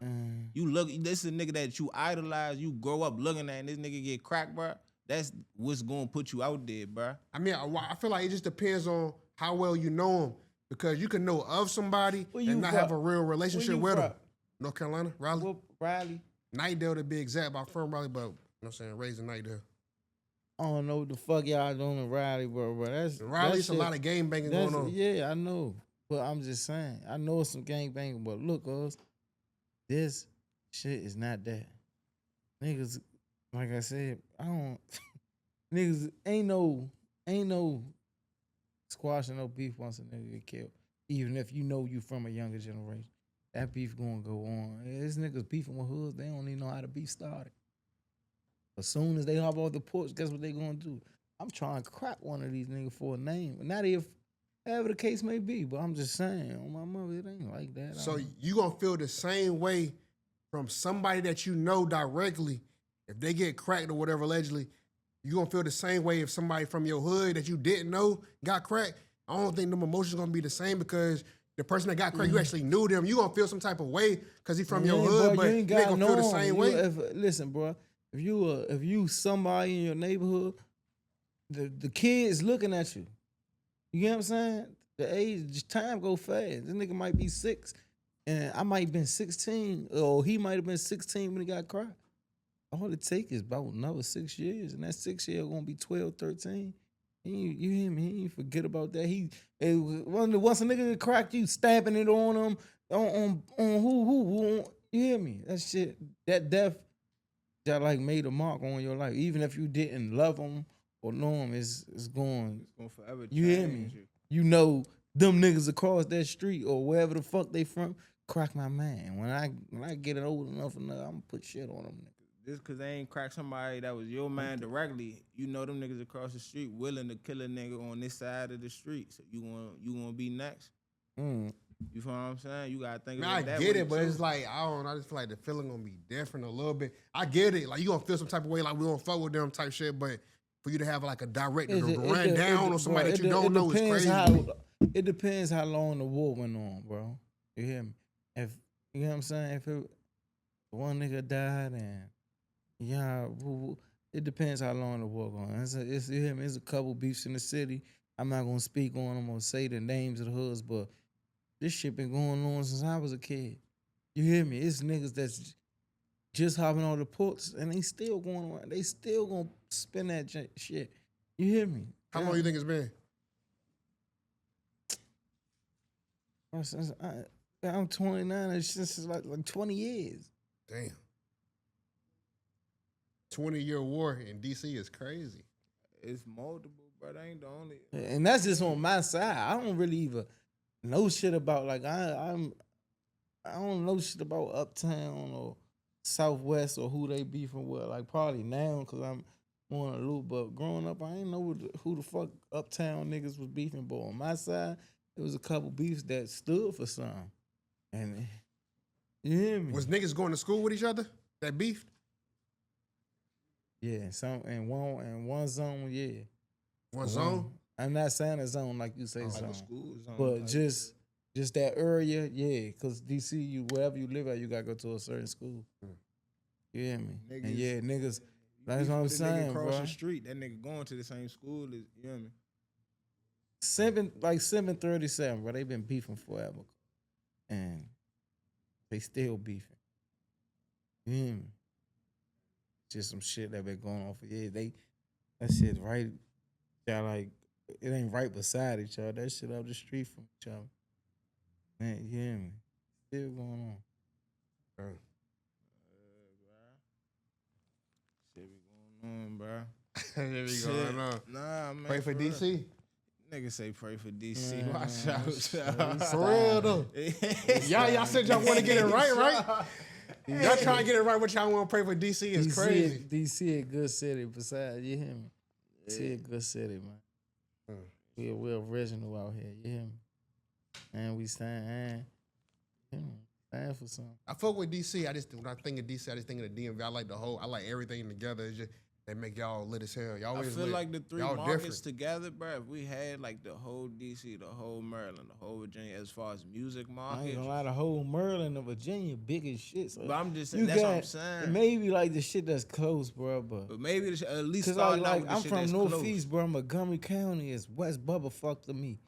You look, this is a nigga that you idolize, you grow up looking at, and this nigga get cracked, bro. That's what's gonna put you out there, bro. I mean, I feel like it just depends on how well you know them, because you can know of somebody Where you and not from? have a real relationship you with them. from? North Carolina, Raleigh, Well, Riley, Nightdale to be exact. But I'm from Raleigh, but you know what I'm saying, raised in Nightdale. I don't know what the fuck y'all doing in Riley, bro. That's In Raleigh, that it's a shit- lot of game banging that's- going on. Yeah, I know. But I'm just saying, I know it's some gang banging, but look, us, this shit is not that. Niggas, like I said, I don't. Niggas ain't no squashing no beef once a nigga get killed. Even if you know you from a younger generation, that beef gonna go on. This niggas beefing with hoods, they don't even know how the beef started. As soon as they hop off the porch, guess what they gonna do? I'm trying to crack one of these niggas for a name. Not if, however the case may be, but I'm just saying, on my mother, it ain't like that. So you gonna feel the same way from somebody that you know directly. If they get cracked or whatever, allegedly, you gonna feel the same way if somebody from your hood that you didn't know got cracked. I don't think them emotions gonna be the same because the person that got cracked, you actually knew them. You gonna feel some type of way because he from your hood, bro, but you ain't they got gonna feel the same way. Listen, bro, if you somebody in your neighborhood, the kids looking at you. You get what I'm saying? The age, time go fast. This nigga might be 6. And I might have been 16, or he might have been 16 when he got cracked. All it take is about another 6 years, and that 6 year gonna be 12, 13. You hear me? He ain't forget about that. Once a nigga get cracked, you stabbing it on him, on who, you hear me? That shit, that death that like made a mark on your life. Even if you didn't love him or know him, it's going. It's gonna forever change You hear me? You know them niggas across that street or wherever the fuck they from, crack my man. When I get it old enough, I'm gonna put shit on them niggas. Just cause they ain't crack somebody that was your man directly, you know them niggas across the street willing to kill a nigga on this side of the street. So you gonna be next. You feel what I'm saying? You gotta think about that. I get it, but it's like I don't know. I just feel like the feeling gonna be different a little bit. I get it. Like you gonna feel some type of way, like we gonna fuck with them type shit. But for you to have like a director to run down on somebody that you don't know is crazy. It depends how long the war went on, bro. You hear me? If you know what I'm saying, if one nigga died and it depends how long the war going on. You hear me? There's a couple beefs in the city. I'm not gonna speak on them or say the names of the hoods, but this shit been going on since I was a kid. You hear me? It's niggas that's just hopping on the ports and they still going around. They still gonna spin that shit. You hear me? How long you think it's been? I'm 29. It's just like 20 years. Damn. 20-year war in DC is crazy. It's multiple, but that ain't the only. And that's just on my side. I don't really even know shit about like I don't know shit about Uptown or Southwest or who they beefing with. Like probably now because I'm more in a loop. But growing up, I ain't know who the fuck Uptown niggas was beefing. But on my side, there was a couple beefs that stood for something. And you hear me? Was niggas going to school with each other that beefed? Yeah, in one zone, yeah. One zone? I'm not saying a zone like you say Like zone. a school zone, But like, just that area, yeah. Cause DC, wherever you live at, you gotta go to a certain school. You hear me? Niggas, and yeah, niggas. you That's beef what I'm with a nigga saying, across bro. the street, that nigga going to the same school as you hear me? 737, bro. They been beefing forever, and they still beefing. You hear me? Just some shit that been going on for years. That shit right. Yeah, like it ain't right beside each other. That shit up the street from each other. Man, you hear me? Still going on. Shit be going on, bro. Shit be going on. Nah, man. Pray for real. DC. Niggas say pray for DC. Man, Watch out. For real though. Y'all said y'all want to get it right? Y'all trying to get it right, but y'all want to pray for DC is crazy. DC a good city. Besides, you hear me? DC a good city, man. We're original out here. You hear me? And we stand for something. I fuck with DC. When I think of DC, I just think of the DMV. I like everything together. It's just they make y'all lit as hell. Y'all I always feel lit. like the three y'all markets different. together, bro. If we had like the whole DC, the whole Maryland, the whole Virginia, as far as music I markets. ain't gonna lie, the whole Maryland and Virginia big as shit. So But I'm just saying, that's what I'm saying. Maybe like the shit that's close, bro. But maybe at least Cause start out like with the I'm shit from that's Northeast, bro. Montgomery County is West Bubba to me.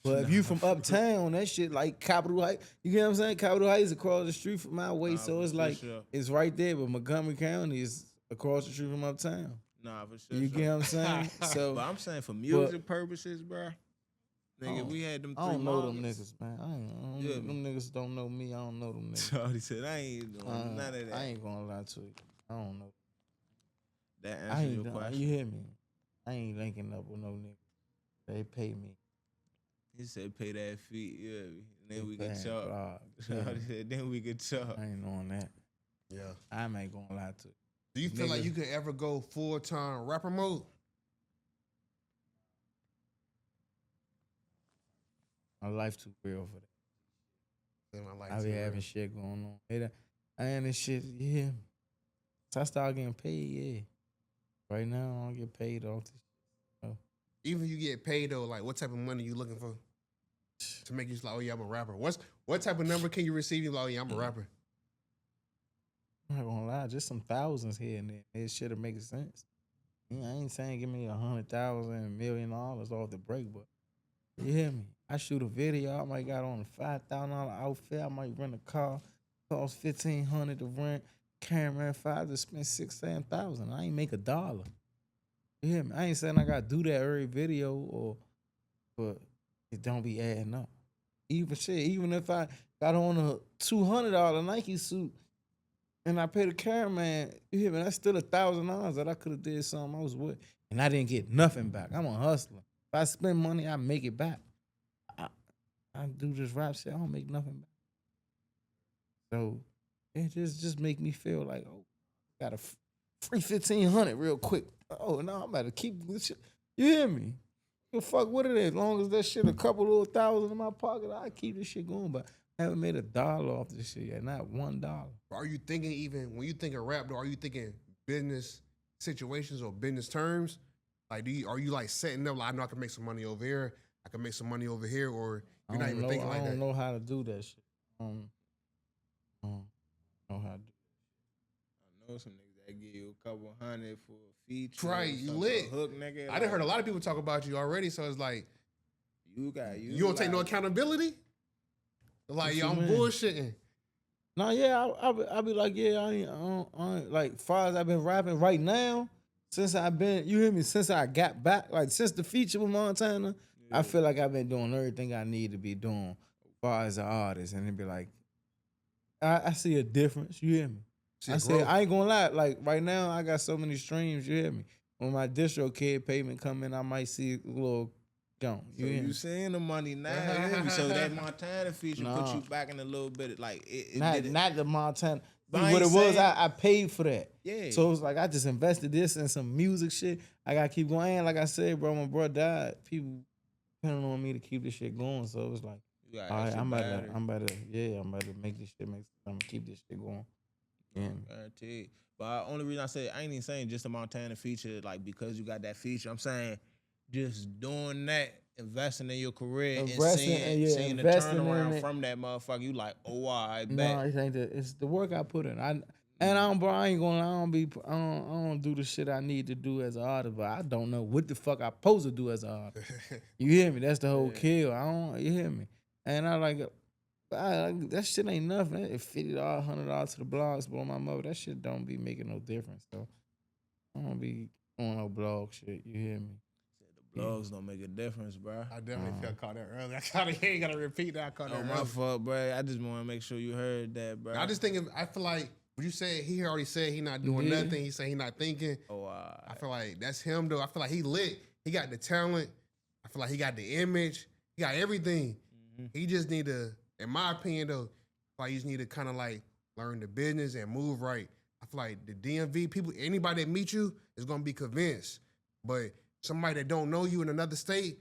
But if you from uptown, that shit like Capitol Heights. You get what I'm saying? Capitol Heights across the street from my way, so it's like it's right there. But Montgomery County is across the street from uptown. Nah, for sure. You get what I'm saying? So, but I'm saying for music purposes, bro. Nigga, we had them three I don't know markets. them niggas, man. Them niggas don't know me. I don't know them niggas. Charlie said, I ain't doing none of that. I ain't gonna lie to you. I don't know. That answers your question. You hear me? I ain't linking up with no niggas. They pay me. He said, pay that fee. Yeah, then we can Damn, talk. Charlie said, then we can talk. I ain't on that. Yeah. I ain't gonna lie to you. Do you feel like you could ever go full-time rapper mode? My life too real for that. I be having shit going on. I ain't this shit, yeah. So I start getting paid, yeah. Right now, I don't get paid off this shit. Even if you get paid though, like what type of money you looking for to make you like, oh yeah, I'm a rapper? What type of number can you receive? You like, oh yeah, I'm a rapper. I'm not gonna lie, just some thousands here and there. It should have made sense. Yeah, I ain't saying give me $100,000, $1 million off the break, but you hear me? I shoot a video. I might got on a $5,000 outfit. I might rent a car. Cost $1,500 to rent. Camera five to spend $6,000-7,000. I ain't make $1. You hear me? I ain't saying I gotta do that every video but it don't be adding up. Even if I got on a $200 Nike suit and I paid the cameraman, you hear me? That's still $1,000 that I could have did something I was with, and I didn't get nothing back. I'm a hustler. If I spend money, I make it back. I do this rap shit, I don't make nothing back. So it just make me feel like, oh, got a free 1,500 real quick. Oh no, I'm about to keep this shit. You hear me? The fuck what it is? As long as that shit a couple little thousand in my pocket, I keep this shit going. But I haven't made $1 off this shit yet, not $1. Are you thinking, even when you think of rap though, are you thinking business situations or business terms? Like, are you like setting up, like, I know I can make some money over here, I can make some money over here, or you're not even thinking like that? I don't know how to do that shit. I don't know how to do I know some niggas that give you a couple hundred for a feature. Right, you lit. Hook, nigga. I done heard a lot of people talk about you already, so it's like, you don't take no accountability? Like, yo, I'm bullshitting. No, yeah, I'll be like, yeah, I ain't like, far as I've been rapping right now, since I've been, you hear me, since I got back, like, since the feature with Montana, yeah. I feel like I've been doing everything I need to be doing as far as an artist, and it'd be like, I see a difference, you hear me? I ain't gonna lie, like, right now, I got so many streams, you hear me? When my distro kid payment come in, I might see a little gone. You seeing the money now, you hear me? So that Montana feature put you back in a little bit of, like, not the Montana. What it was, I paid for that. Yeah. So it was like I just invested this in some music shit. I gotta keep going. And like I said, bro, my bro died. People depending on me to keep this shit going. So it was like, all right, I'm about to make this shit. I'm gonna keep this shit going. Yeah. Guaranteed. But only reason I say I ain't even saying just a Montana feature, like because you got that feature. I'm saying just doing that, investing in your career, and seeing the turnaround from that motherfucker. You like, oh, I bet. No, it ain't it's the work I put in. I ain't gonna, I don't do the shit I need to do as an artist, but I don't know what the fuck I supposed to do as an artist. You hear me? That's the whole kill. You hear me? And that shit ain't nothing. It's $50, $100 to the blogs, but on my mother, that shit don't be making no difference. So I don't be on no blog shit. You hear me? The blogs don't make a difference, bro. I definitely felt caught that earlier. You ain't gotta repeat that. I caught that earlier. My fault, bro. I just want to make sure you heard that, bro. I just think I feel like what you said. He already said he not doing nothing. He said he not thinking. I feel like that's him though. I feel like he lit. He got the talent. I feel like he got the image. He got everything. Mm-hmm. He just need to, in my opinion though, like you just need to kind of like learn the business and move right. I feel like the DMV people, anybody that meet you is gonna be convinced, but somebody that don't know you in another state,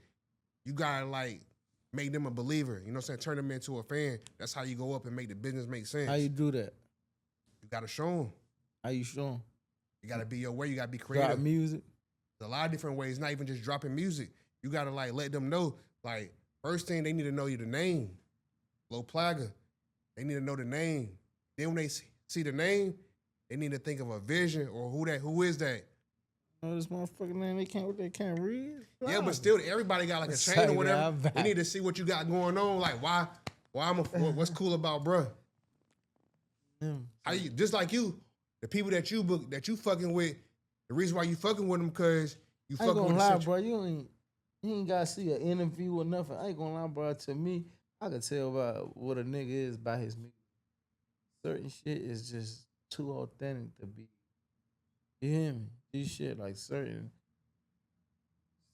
you gotta like make them a believer. You know what I'm saying? Turn them into a fan. That's how you go up and make the business make sense. How you do that? You gotta show them. How you show them? You gotta be your way. You gotta be creative. Drop music. There's a lot of different ways. Not even just dropping music. You gotta like let them know. Like first thing they need to know you the name. Lil Plaga. They need to know the name. Then when they see the name, they need to think of a vision or who is that. Oh, this motherfucking name they can't read. Yeah, but still, everybody got like a chain or whatever. They need to see what you got going on. Like why what's cool about bruh? How you, just like you, the people that you fucking with, the reason why you fucking with them because you fucking with them. I ain't gonna lie, bro. You ain't gotta see an interview or nothing. I ain't gonna lie, bro. To me, I can tell about what a nigga is by his music. Certain shit is just too authentic to be. You hear me? These shit like certain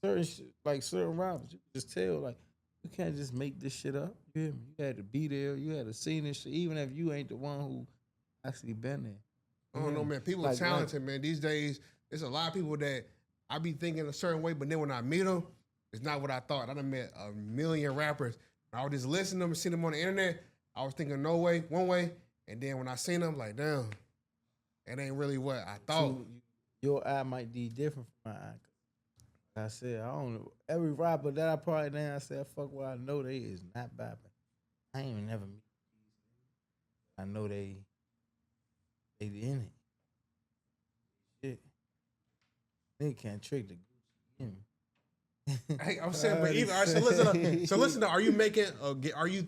shit, like certain rappers, you can just tell like you can't just make this shit up. You hear me? You had to be there. You had to see this shit, even if you ain't the one who actually been there. I don't know, man. People are talented, man. These days, there's a lot of people that I be thinking a certain way, but then when I meet them, it's not what I thought. I done met a million rappers. I was just listening to them and seeing them on the internet. I was thinking one way, and then when I seen them, like, damn, it ain't really what I thought. So, your eye might be different from my eye. Like I said, I don't know. Every rapper that I probably done, I said, fuck what I know they is not bapping. I ain't even never meet these. I know they in it. Shit. They can't trick the Gucci. Hey, I'm saying, but even all right, so listen. Are you making? Are you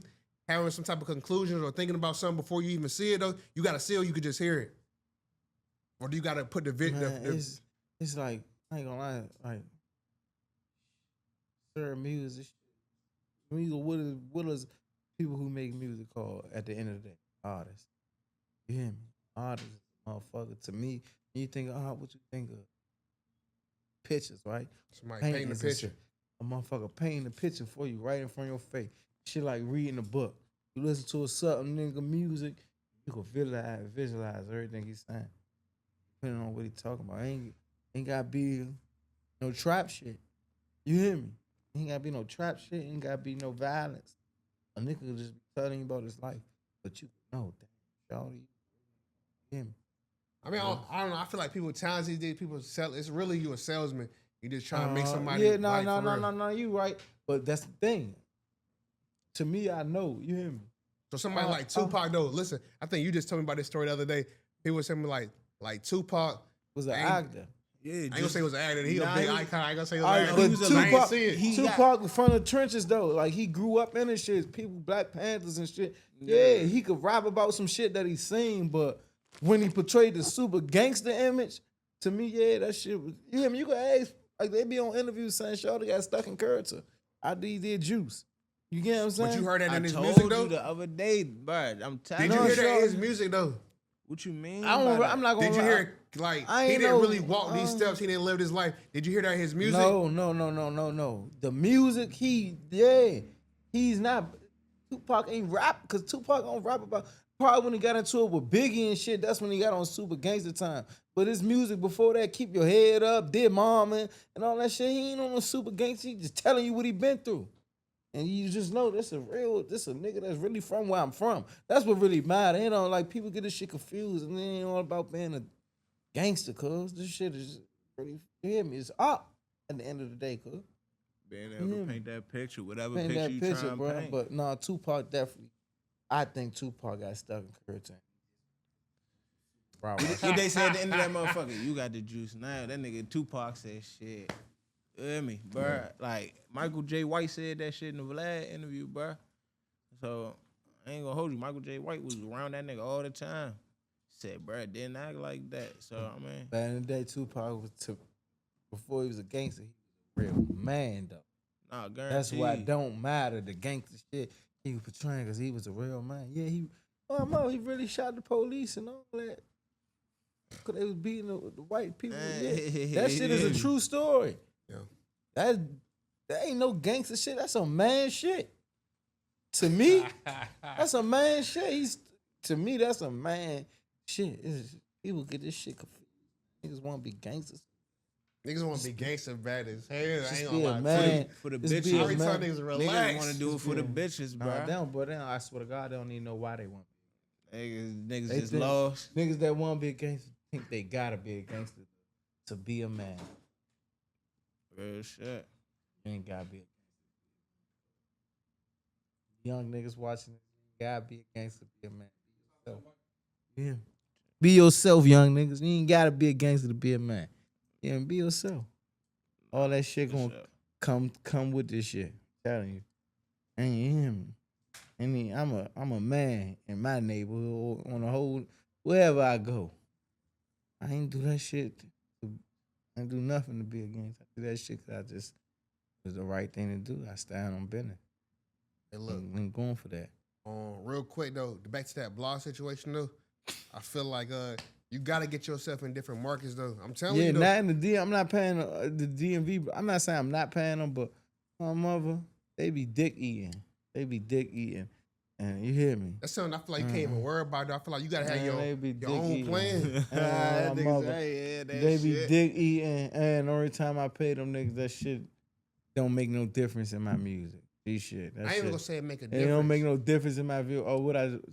having some type of conclusions or thinking about something before you even see it? Though you got to see it, or you could just hear it, or do you got to put the vid? Man, it's like I ain't gonna lie, like certain music. What is people who make music called at the end of the day? Artists. You hear me? Artists, motherfucker. To me, when you think of art, what you think of? Pictures, right? Somebody painting the picture. A motherfucker painting the picture for you right in front of your face. Shit like reading a book. You listen to a certain nigga music, you can visualize everything he's saying. Depending on what he talking about. Ain't gotta be no trap shit. You hear me? Ain't gotta be no trap shit. Ain't gotta be no violence. A nigga could just be telling you about his life. But you know that. Y'all, you hear me? I mean, I don't know. I feel like people times these days, people sell. It's really you a salesman. You just trying to make somebody. Yeah, no. You right. But that's the thing. To me, I know. You hear me? So somebody like Tupac, though. Listen, I think you just told me about this story the other day. People were saying like Tupac was an actor. Yeah, I ain't gonna say he was an actor. He a big icon. I ain't gonna say he was an an actor. But Tupac was from the trenches though. Like he grew up in the shit. People, Black Panthers and shit. Yeah, he could rap about some shit that he seen, but when he portrayed the super gangster image, to me, yeah, that shit was. You hear me? You can ask. Like they be on interviews saying, "Shawty got stuck in character." I did Juice. You get what I'm saying? But you heard that in his music music though. The other day, bro. I'm telling you. Did you hear that in his music though? What you mean? I'm not gonna. Did you hear like he didn't really walk these steps? He didn't live his life. Did you hear that in his music? No. The music, he's not. Tupac ain't rap because Tupac don't rap about. Probably when he got into it with Biggie and shit, that's when he got on super gangster time. But his music before that, Keep Your Head Up, Dear Mama, and all that shit, he ain't on no super gangster. He just telling you what he been through. And you just know this a nigga that's really from where I'm from. That's what really matters. You know, like people get this shit confused and it ain't all about being a gangster, cuz. This shit is really, you hear me? It's up at the end of the day, cuz. Being able to paint that picture, whatever picture you trying to paint. But no, Tupac definitely. I think Tupac got stuck in Curtin. What they said at the end of that motherfucker, you got the juice now. That nigga Tupac said shit. You hear me, bro? Yeah. Like Michael J. White said that shit in the Vlad interview, bro. So I ain't gonna hold you. Michael J. White was around that nigga all the time. Said, bro, didn't act like that. So I mean, back in the day, Tupac was before he was a gangster, he was a real man though. Nah, guaranteed. That's why it don't matter the gangster shit he was portraying because he was a real man. Yeah, he really shot the police and all that. Cause they was beating the white people. Yeah. That shit is a true story. Yeah. That ain't no gangster shit. That's a man shit. To me, that's a man shit. To me, that's a man shit. People get this shit confused. Niggas want to be gangsters. Niggas want to be gangster bad as hell. I ain't gonna lie. Man, for the bitches. I already tell niggas relax. Niggas want to do it for the bitches, bro. I swear to God, they don't even know why they want to be. Niggas just lost. Niggas that want to be a gangster think they gotta be a gangster to be a man. Real shit. You ain't gotta be a gangster. Young niggas watching it, you gotta be a gangster to be a man. Be yourself. Yeah. Be yourself, young niggas. You ain't gotta be a gangster to be a man. Yeah, be yourself. All that shit gonna come with this shit. I'm telling you. And you hear me? I mean, I'm a man in my neighborhood on the whole wherever I go. I ain't do that shit. I ain't do nothing to be a gangster. I do that shit because I just was the right thing to do. I stand on business. Hey, look, I'm going for that. Real quick though, back to that blog situation though. I feel like you gotta get yourself in different markets though. I'm telling you. Yeah, not in the DM. I'm not paying the DMV. I'm not saying I'm not paying them, but my mother, they be dick eating. And you hear me? That's something I feel like you can't even worry about. Though. I feel like you gotta have your own plan. They be dick eating, and the only time I pay them niggas, that shit don't make no difference in my music. These shit. I ain't even gonna say it make a difference. It don't make no difference in my view.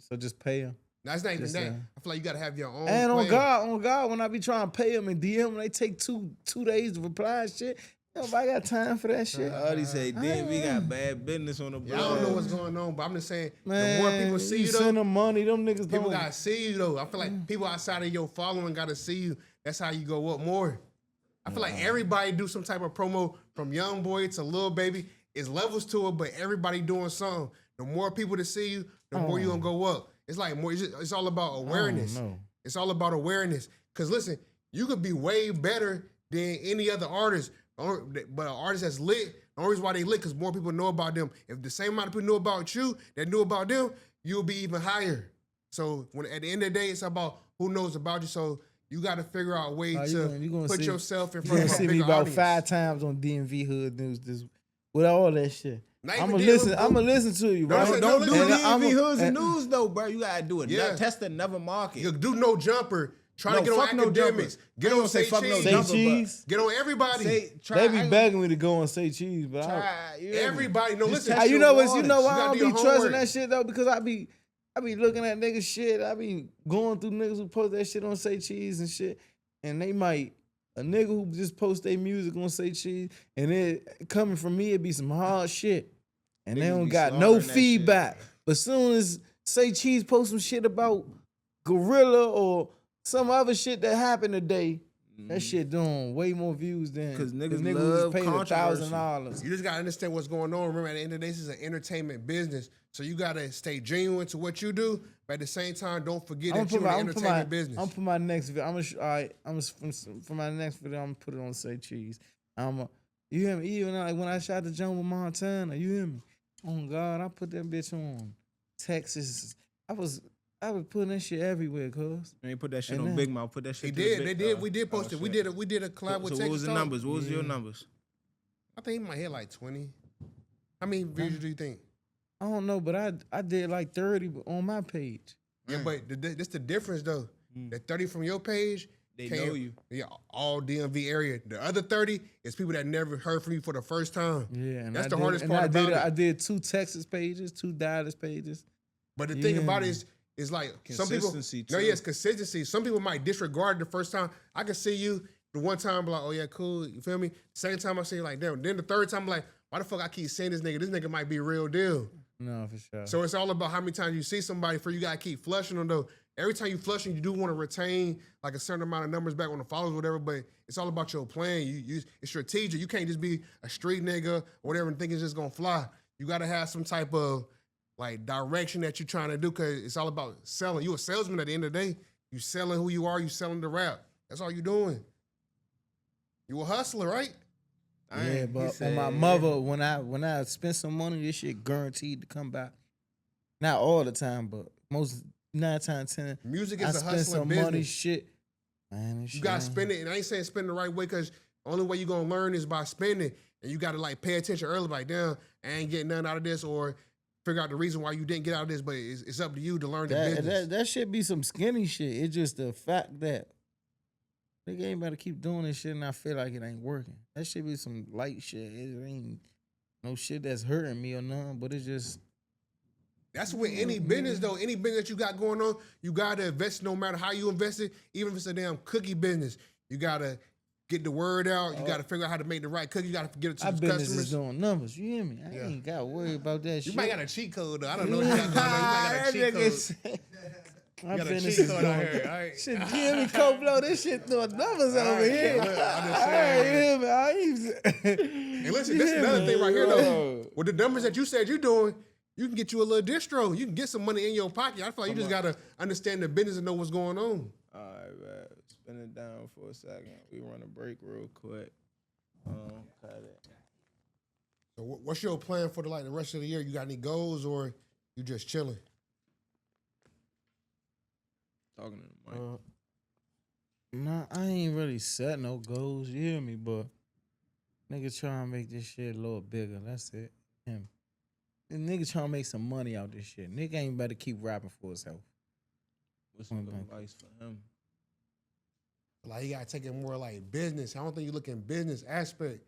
So just pay them. That's not even that. I feel like you gotta have your own. And plan. on God, when I be trying to pay them and DM them, they take two days to reply and shit. Nobody got time for that shit. All they say, damn, we got bad business on the block. I don't know what's going on, but I'm just saying, the more people see you, though, send them money, them niggas people gotta see you, though. I feel like people outside of your following gotta see you. That's how you go up more. I feel like everybody do some type of promo from young boy to little baby. It's levels to it, but everybody doing something. The more people to see you, the more you gonna go up. It's like more. It's all about awareness. It's all about awareness. Cause listen, you could be way better than any other artist, but an artist that's lit. The only reason why they lit because more people know about them. If the same amount of people know about you that knew about them, you'll be even higher. So when at the end of the day, it's about who knows about you. So you got to figure out a way to put yourself in front of a bigger audience. You gonna see me about 5 times on DMV Hood News with all that shit. I'm gonna listen to you, bro. Don't do DMV Hoods and News though, bro. You gotta do it. Yeah. Test another market. You do no jumper. Try to get on academics. Get on Say Cheese. Get on everybody. They be begging me to go on Say Cheese, but everybody. No, listen. You know why I don't be trusting that shit though? Because I be looking at niggas shit. I be going through niggas who post that shit on Say Cheese and shit, and they might. A nigga who just post their music on Say Cheese, and it coming from me, it be some hard shit. And they don't got no feedback. But soon as Say Cheese post some shit about Gorilla or some other shit that happened today, that shit doing way more views than because niggas love paid $1,000. You just gotta understand what's going on. Remember, at the end of the day, this is an entertainment business, so you gotta stay genuine to what you do. But at the same time, don't forget that you're in the entertainment business. I'm for my next video. For my next video, I'm gonna put it on Say Cheese. You hear me? Even like when I shot the Jungle Montana, you hear me? Oh God, I put that bitch on Texas. I was putting that shit everywhere, cuz. And they put that shit on BigMouf. Put that shit. They did. We did post it. We did a collab with Texas. What was the numbers? What was your numbers? I think he might hit like 20. How many views do you think? I don't know, but I did like 30 on my page. Yeah, but that's the difference though. The 30 from your page, they know you. Yeah, all DMV area. The other 30 is people that never heard from you for the first time. Yeah, and that's the hardest part about it. I did 2 Texas pages, 2 Dallas pages. But the thing about it is like some people. No, yes, consistency. Some people might disregard the first time. I can see you the one time, be like, oh yeah, cool. You feel me? Second time I see you like, damn. Then the third time, I'm like, why the fuck I keep seeing this nigga? This nigga might be real deal. No, for sure. So it's all about how many times you see somebody for you gotta keep flushing them though. Every time you flush them, you do want to retain like a certain amount of numbers back on the followers or whatever, but it's all about your plan. It's strategic. You can't just be a street nigga or whatever and think it's just gonna fly. You gotta have some type of like direction that you're trying to do because it's all about selling. You a salesman at the end of the day. You selling who you are, you selling the rap. That's all you doing. You a hustler, right? Yeah, but on my mother, when I spend some money, this shit guaranteed to come back. Not all the time, but most 9 times 10. Music is a hustling business. I spend some money, shit. Man, you gotta spend it, and I ain't saying spend the right way because the only way you gonna learn is by spending, and you gotta like pay attention early. Like, damn, I ain't getting nothing out of this, or figure out the reason why you didn't get out of this. But it's up to you to learn the business. That should be some skinny shit. It's just the fact that nigga ain't about to keep doing this shit and I feel like it ain't working. That should be some light shit. It ain't no shit that's hurting me or nothing, but it's just. That's with any business though. Any business that you got going on, you gotta invest no matter how you invest it, even if it's a damn cookie business. You gotta get the word out. You gotta figure out how to make the right cookie. You gotta get it to the customers. Business is doing numbers. You hear me? I ain't got to worry about that shit. You might got a cheat code though. I don't know what you got going on. You might got a cheat code. My business is going. Shit, give me Coblo. This shit doing numbers over here. And listen, this is another thing right here though. With the numbers that you said you're doing, you can get you a little distro. You can get some money in your pocket. I feel like you just gotta understand the business and know what's going on. All right, man. Spin it down for a second. We run a break real quick. Cut it. So what's your plan for the rest of the year? You got any goals or you just chilling? Talking to the mic. Nah, I ain't really set no goals. You hear me? But nigga trying to make this shit a little bigger. That's it. Him. And nigga trying to make some money out this shit. Nigga ain't better keep rapping for himself. What's some advice for him? Like, you gotta take it more like business. I don't think you look in business aspect.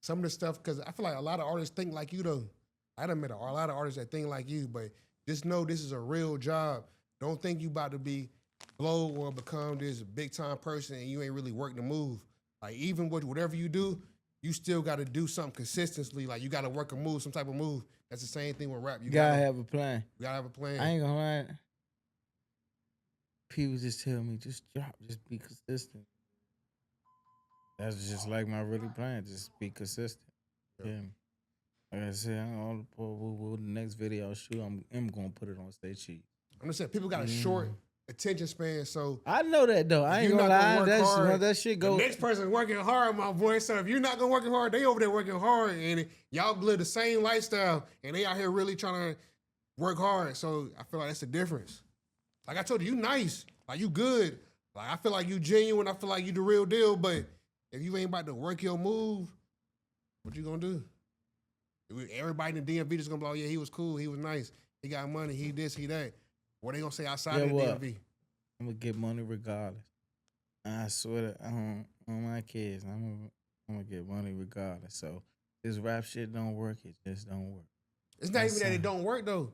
Some of the stuff, because I feel like a lot of artists think like you though. I done met a lot of artists that think like you, but just know this is a real job. Don't think you about to be blow or become this big time person and you ain't really working to move. Like, even with whatever you do, you still got to do something consistently. Like, you got to work a move, some type of move. That's the same thing with rap. You gotta have a plan. You gotta have a plan. I ain't gonna lie. People just tell me, just drop, just be consistent. That's just like my really plan. Just be consistent. Yep. Yeah. Like I said, the next video I shoot, I'm gonna put it on Stay Cheap. I'm just saying, people got a short attention span, so I know that though. I if ain't you're gonna not gonna lie. work That's hard, that shit the go. next person working hard, my boy. So if you're not gonna work hard, they over there working hard, and y'all live the same lifestyle, and they out here really trying to work hard. So I feel like that's the difference. Like I told you, you nice, like you good. Like I feel like you genuine. I feel like you the real deal. But if you ain't about to work your move, what you gonna do? Everybody in the DMV just gonna be like, yeah, he was cool, he was nice, he got money, he this, he that. What they gonna say outside of the DMV? I'm gonna get money regardless. I swear to on my kids, I'm gonna get money regardless. So this rap shit don't work. It just don't work. It's not even that it don't work though.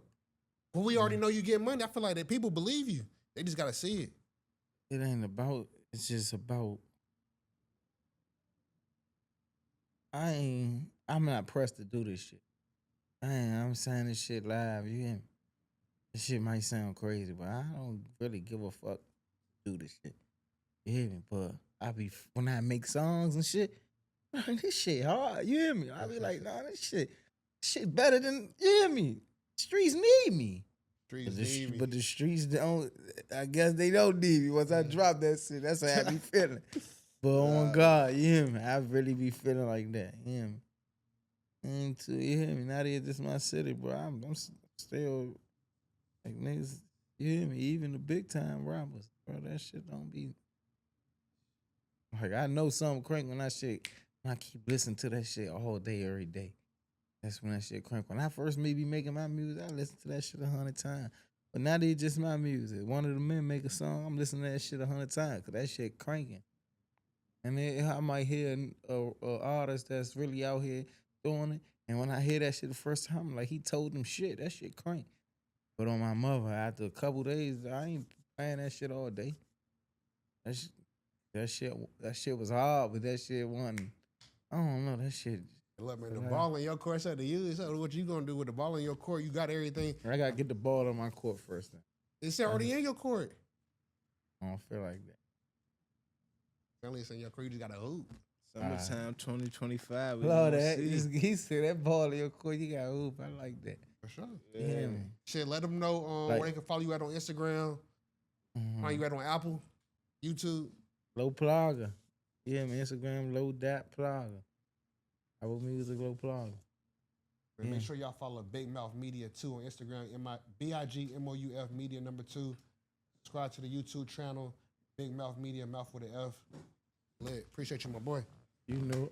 When we already know you get money, I feel like that people believe you. They just gotta see it. It ain't about. It's just about. I'm not pressed to do this shit. I'm saying this shit live. You hear me? This shit might sound crazy, but I don't really give a fuck to do this shit. You hear me? But when I make songs and shit, this shit hard. You hear me? I be like, nah, this shit better than, you hear me? Streets need me. But the streets don't, I guess they don't need me. Once I drop that shit, that's how I be feeling. But on God, you hear me? I really be feeling like that. You hear me? You hear me? Not even just my city, bro. I'm still like niggas. You hear me? Even the big time rappers, bro. That shit don't be like I know something crank when I keep listening to that shit all day, every day. That's when that shit crank. When I first maybe making my music, I listened to that shit 100 times. But now they just my music. One of the men make a song, I'm listening to that shit 100 times because that shit cranking. And then I might hear a artist that's really out here doing it. And when I hear that shit the first time, I'm like, he told them shit. That shit crank. But on my mother, after a couple days, I ain't playing that shit all day. That shit was hard, but that shit wasn't. I don't know, that shit. Look, man, the ball in your court said to you. So what you gonna do with the ball in your court? You got everything. I gotta get the ball on my court first. Then. It's already in your court. I don't feel like that. It's in your court. You just got a hoop. Summertime 2025. Love that. He said that ball in your court, you got a hoop. I like that. For sure. Yeah, man. Shit, let them know where they can follow you at on Instagram. Find you at on Apple, YouTube. Low Plaga. Yeah, man. Instagram, low.plaga. Apple Music, Low Plaga. Make sure y'all follow BigMouf Media 2 on Instagram. BigMouf Media #2. Subscribe to the YouTube channel, BigMouf Media, mouth with an F. Lit. Appreciate you, my boy. You know.